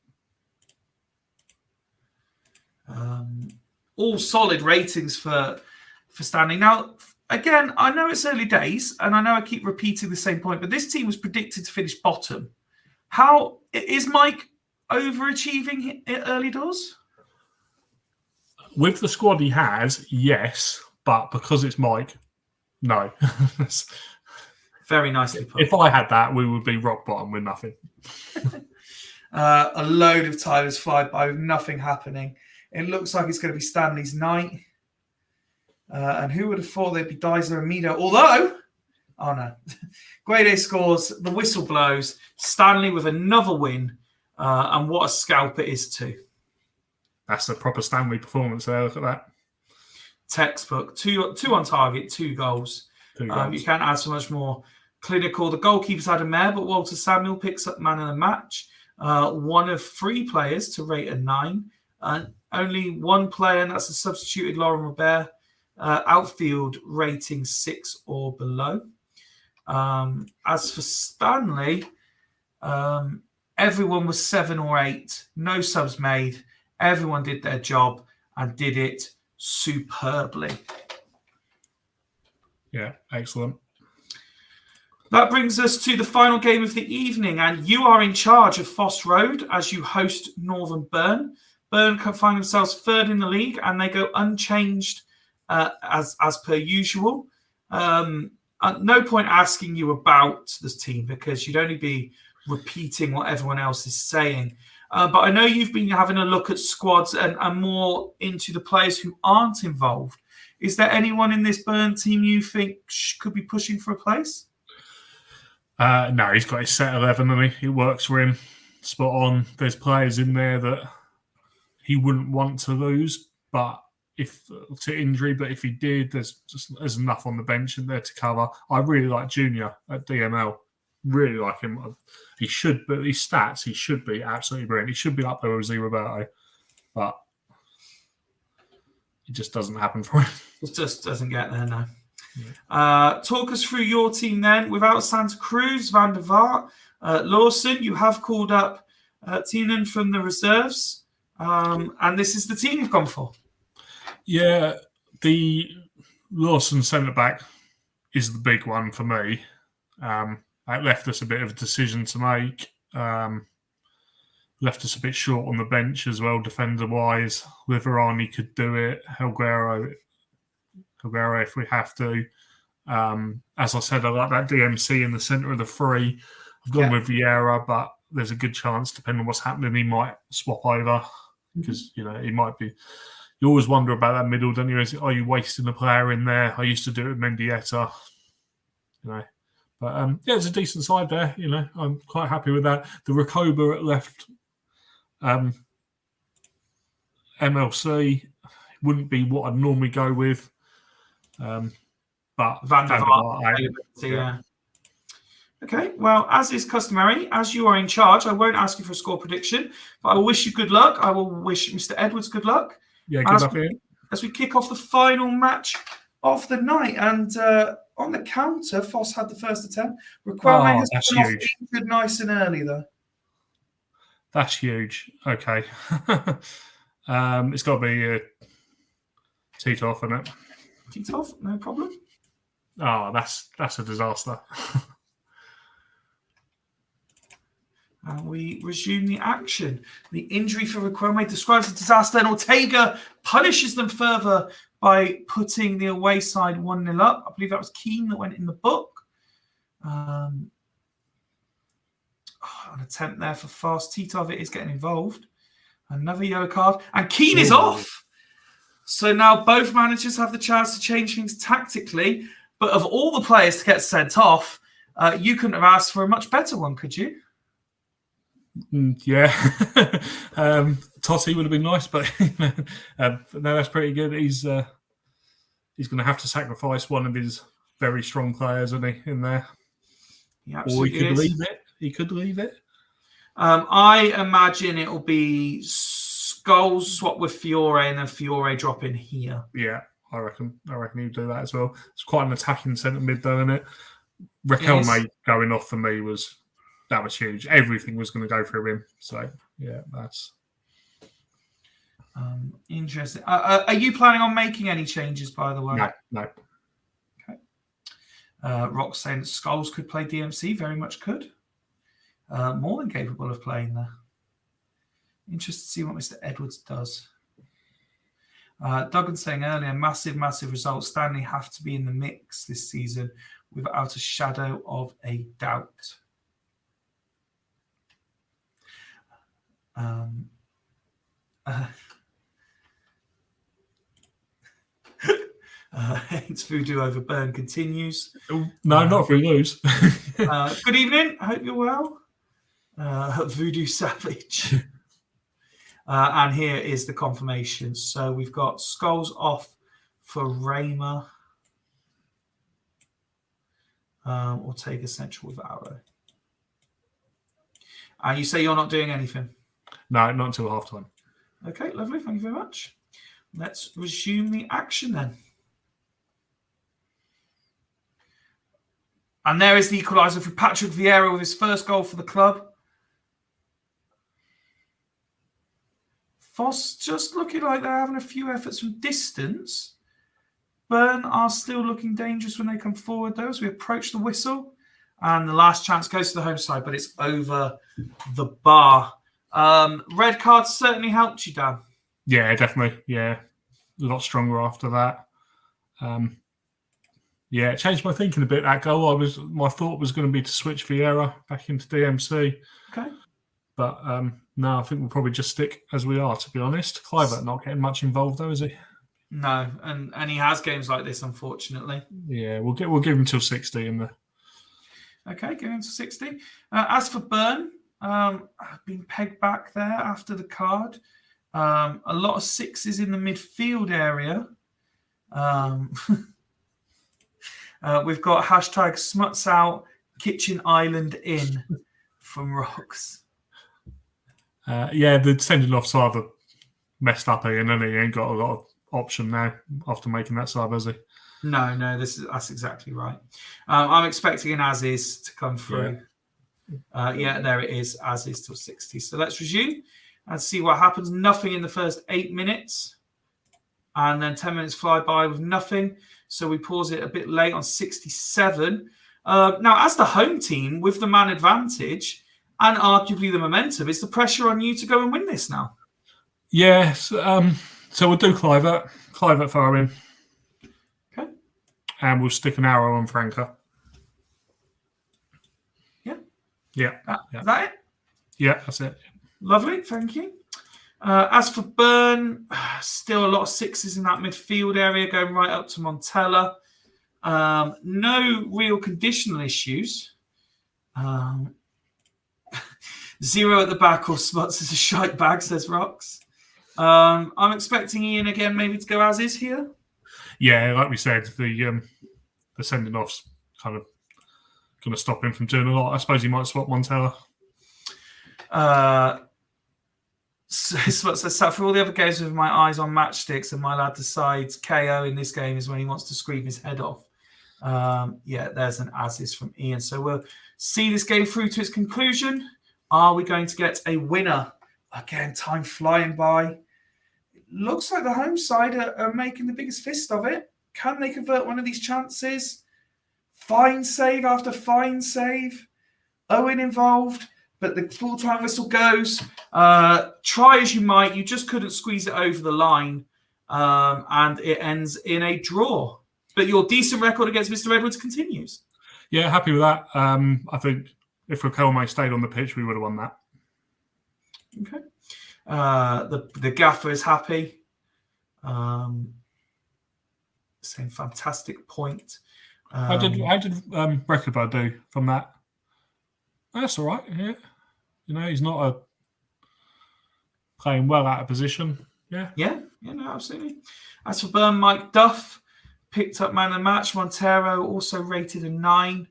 All solid ratings for Stanley. Now, again, I know it's early days, and I know I keep repeating the same point, but this team was predicted to finish bottom. How is Mike overachieving early doors? With the squad he has, yes, but because it's Mike, no. Very nicely put. If I had that, we would be rock bottom with nothing. A load of time has flied by with nothing happening. It looks like it's going to be Stanley's night. And who would have thought they'd be Dyser and Mido? Although, oh no. Guede scores, the whistle blows. Stanley with another win. And what a scalp it is too. That's a proper Stanley performance there. Look at that. Textbook. Two on target, 2 goals. You can't add so much more. Clinical. The goalkeeper's had a mare, but Walter Samuel picks up man of the match. One of 3 players to rate a 9. Only one player, and that's a substituted Laurent Robert. Outfield rating 6 or below. As for Stanley, everyone was 7 or 8. No subs made. Everyone did their job and did it superbly. Yeah, excellent. That brings us to the final game of the evening, and you are in charge of Foss Road as you host Northern Burn. Burn find themselves 3rd in the league, and they go unchanged as per usual. No point asking you about this team because you'd only be repeating what everyone else is saying. But I know you've been having a look at squads and more into the players who aren't involved. Is there anyone in this Burn team you think could be pushing for a place? No, he's got his set 11, and it works for him. Spot on. There's players in there that he wouldn't want to lose, but if he did, there's enough on the bench in there to cover. I really like Junior at DML. Really like him. He should, but his stats, he should be absolutely brilliant. He should be up there with Z Roberto, but it just doesn't happen for him. It just doesn't get there, no. Yeah. Talk us through your team then. Without Santa Cruz, Van der Vaart, Lawson, you have called up Tienan from the reserves, and this is the team you've gone for. Yeah, the Lawson centre-back is the big one for me. That left us a bit of a decision to make. Left us a bit short on the bench as well, defender-wise. Liverani could do it. Helguero if we have to. As I said, I like that DMC in the centre of the 3. I've gone with Vieira, but there's a good chance, depending on what's happening, he might swap over because, he might be... You always wonder about that middle, don't you? Are you wasting a player in there? I used to do it with Mendieta, But, it's a decent side there, I'm quite happy with that. The Recoba at left MLC wouldn't be what I'd normally go with. But Van der Vaart, Okay, well, as is customary, as you are in charge, I won't ask you for a score prediction, but I will wish you good luck. I will wish Mr. Edwards good luck. Yeah, good luck. As we kick off the final match of the night. And on the counter, Foss had the first attempt. Requirement has that's been huge. Injured nice and early, though. That's huge. Okay. It's got to be Titov, isn't it? Titov, no problem. Oh, that's a disaster. And we resume the action. The injury for Riquelme describes a disaster, and Ortega punishes them further by putting the away side 1-0 up. I believe that was Keane that went in the book. An attempt there for fast. Titov is getting involved. Another yellow card. And Keane is off. So now both managers have the chance to change things tactically. But of all the players to get sent off, you couldn't have asked for a much better one, could you? Yeah. Totti would have been nice, but no, that's pretty good. He's going to have to sacrifice one of his very strong players, isn't he, in there? Or he could leave it. He could leave it. I imagine it'll be Scholes swap with Fiore and then Fiore drop in here. Yeah, I reckon he'd do that as well. It's quite an attacking centre mid, though, isn't it? Riquelme going off for me was huge. Everything was going to go through him. So yeah, that's interesting. Are you planning on making any changes, by the way? No. Okay. Rock saying that Scholes could play DMC. Very much could. More than capable of playing there. Interested to see what Mr. Edwards does. Duggan saying earlier, massive result. Stanley have to be in the mix this season without a shadow of a doubt. It's Voodoo over Burn continues. No, not if we lose. Good evening. I hope you're well. Voodoo Savage. And here is the confirmation. So we've got Scholes off for Raymer. Ortega central with Arrow. And you say you're not doing anything? No, not until half time. Okay, lovely. Thank you very much. Let's resume the action then. And there is the equaliser for Patrick Vieira with his first goal for the club. Foss just looking like they're having a few efforts from distance. Burn are still looking dangerous when they come forward, though, as we approach the whistle. And the last chance goes to the home side, but it's over the bar. Red card certainly helped you, Dan. Yeah, definitely. Yeah, a lot stronger after that. Yeah, it changed my thinking a bit, that goal. My thought was going to be to switch Vieira back into DMC. Okay. But no, I think we'll probably just stick as we are, to be honest. Kluivert not getting much involved, though, is he? No, and he has games like this, unfortunately. Yeah, we'll give him till 60 in there. Okay, going to 60. As for Burn, I've been pegged back there after the card. A lot of sixes in the midfield area. We've got hashtag smuts out, kitchen island in from Rocks. Yeah, the sending off side messed up Ian, and he ain't got a lot of option now after making that sub, has he? No, that's exactly right. I'm expecting an as is to come through. Yeah, there it is, as is till 60. So let's resume and see what happens. Nothing in the first 8 minutes, and then 10 minutes fly by with nothing. So we pause it a bit late on 67. Now, as the home team with the man advantage and arguably the momentum, is the pressure on you to go and win this now? Yes. So we'll do Kluivert for our win. Okay. And we'll stick an arrow on Franca. Yeah. Yeah. Is that it? Yeah, that's it. Lovely. Thank you. As for Burn, still a lot of sixes in that midfield area going right up to Montella. No real conditional issues. 0 at the back or Smuts is a shite bag, says Rocks. I'm expecting Ian again maybe to go as is here. Yeah, like we said, the sending off's kind of going to stop him from doing a lot. I suppose he might swap Montella. So for all the other games with my eyes on matchsticks and my lad decides KO in this game is when he wants to scream his head off. Yeah, there's an as-is from Ian. So we'll see this game through to its conclusion. Are we going to get a winner? Again, time flying by. It looks like the home side are making the biggest fist of it. Can they convert one of these chances? Fine save after fine save. Owen involved. But the full-time whistle goes. Try as you might, you just couldn't squeeze it over the line, and it ends in a draw. But your decent record against Mr. Edwards continues. Yeah, happy with that. I think if Raquel stayed on the pitch, we would have won that. Okay. The gaffer is happy. Saying fantastic point. How did Rekaba do from that? That's all right. Yeah, he's not playing well out of position. Yeah, no, absolutely. As for Burn, Mike Duff picked up man of the match. Montero also rated a 9.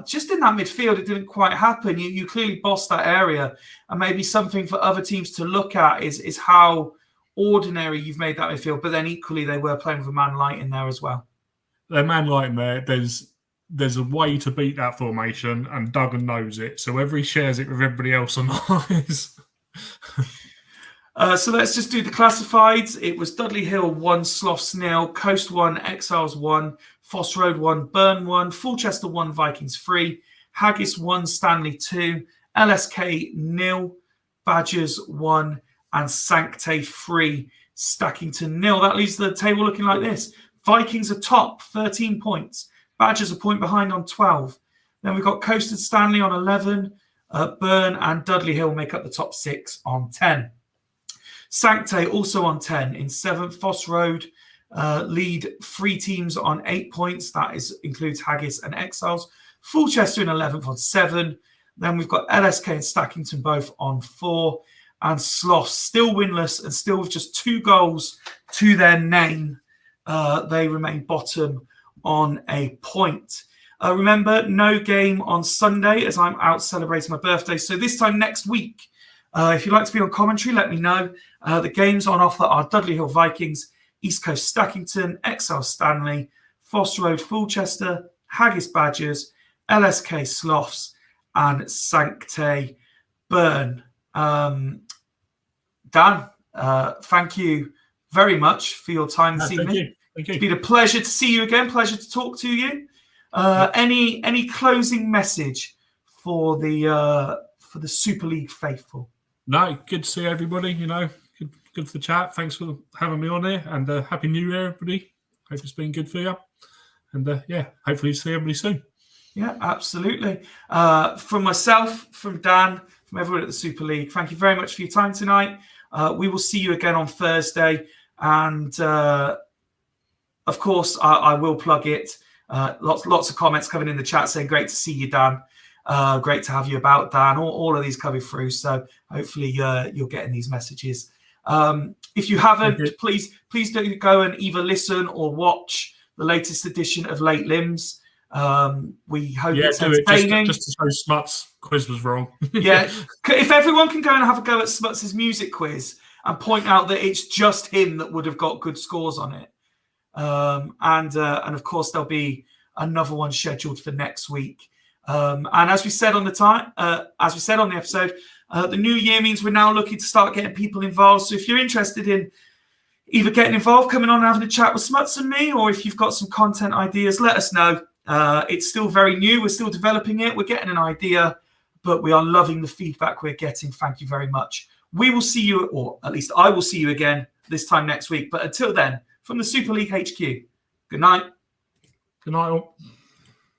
Just in that midfield, it didn't quite happen. You clearly bossed that area, and maybe something for other teams to look at is how ordinary you've made that midfield. But then equally, they were playing with a man light in there as well. Their man light in there. There's a way to beat that formation, and Duggan knows it. So whether he shares it with everybody else or not is. So let's just do the classifieds. It was Dudley Hill 1, Sloths 0, Coast 1, Exiles 1, Foss Road 1, Burn 1, Fulchester 1, Vikings 3, Haggis 1, Stanley 2, LSK 0, Badgers 1, and Sancte 3, Stackington 0. That leaves the table looking like this. Vikings are top, 13 points. Badgers a point behind on 12. Then we've got Coast and Stanley on 11. Burn and Dudley Hill make up the top 6 on 10. Sancte also on 10. In 7th, Foss Road lead 3 teams on 8 points. That includes Haggis and Exiles. Fulchester in 11th on 7. Then we've got LSK and Stackington both on 4. And Sloths still winless and still with just 2 goals to their name. They remain bottom on a point. Remember, no game on Sunday as I'm out celebrating my birthday. So this time next week, if you'd like to be on commentary, let me know. The games on offer are Dudley Hill Vikings, East Coast Stackington, Exile Stanley, Foss Road Fulchester, Haggis Badgers, LSK Sloths, and Sancte Burn. Dan, thank you very much for your time this evening. Thank you. It's been a pleasure to see you again. Pleasure to talk to you. Any closing message for the Super League faithful? No, good to see everybody. Good for the chat. Thanks for having me on here, and Happy New Year, everybody. Hope it's been good for you. And hopefully see everybody soon. Yeah, absolutely. From myself, from Dan, from everyone at the Super League, thank you very much for your time tonight. We will see you again on Thursday, and of course, I will plug it. Lots of comments coming in the chat saying, great to see you, Dan. Great to have you about, Dan. All of these coming through. So hopefully you're getting these messages. If you haven't, please do go and either listen or watch the latest edition of Late Limbs. We hope it's entertaining. Just to show Smuts quiz was wrong. Yeah. If everyone can go and have a go at Smuts' music quiz and point out that it's just him that would have got good scores on it. And of course there'll be another one scheduled for next week. And as we said on the episode, the new year means we're now looking to start getting people involved. So if you're interested in either getting involved, coming on and having a chat with Smuts and me, or if you've got some content ideas, let us know. It's still very new. We're still developing it. We're getting an idea, but we are loving the feedback we're getting. Thank you very much. We will see you, or at least I will see you again this time next week. But until then, from the Super League HQ, good night. Good night all.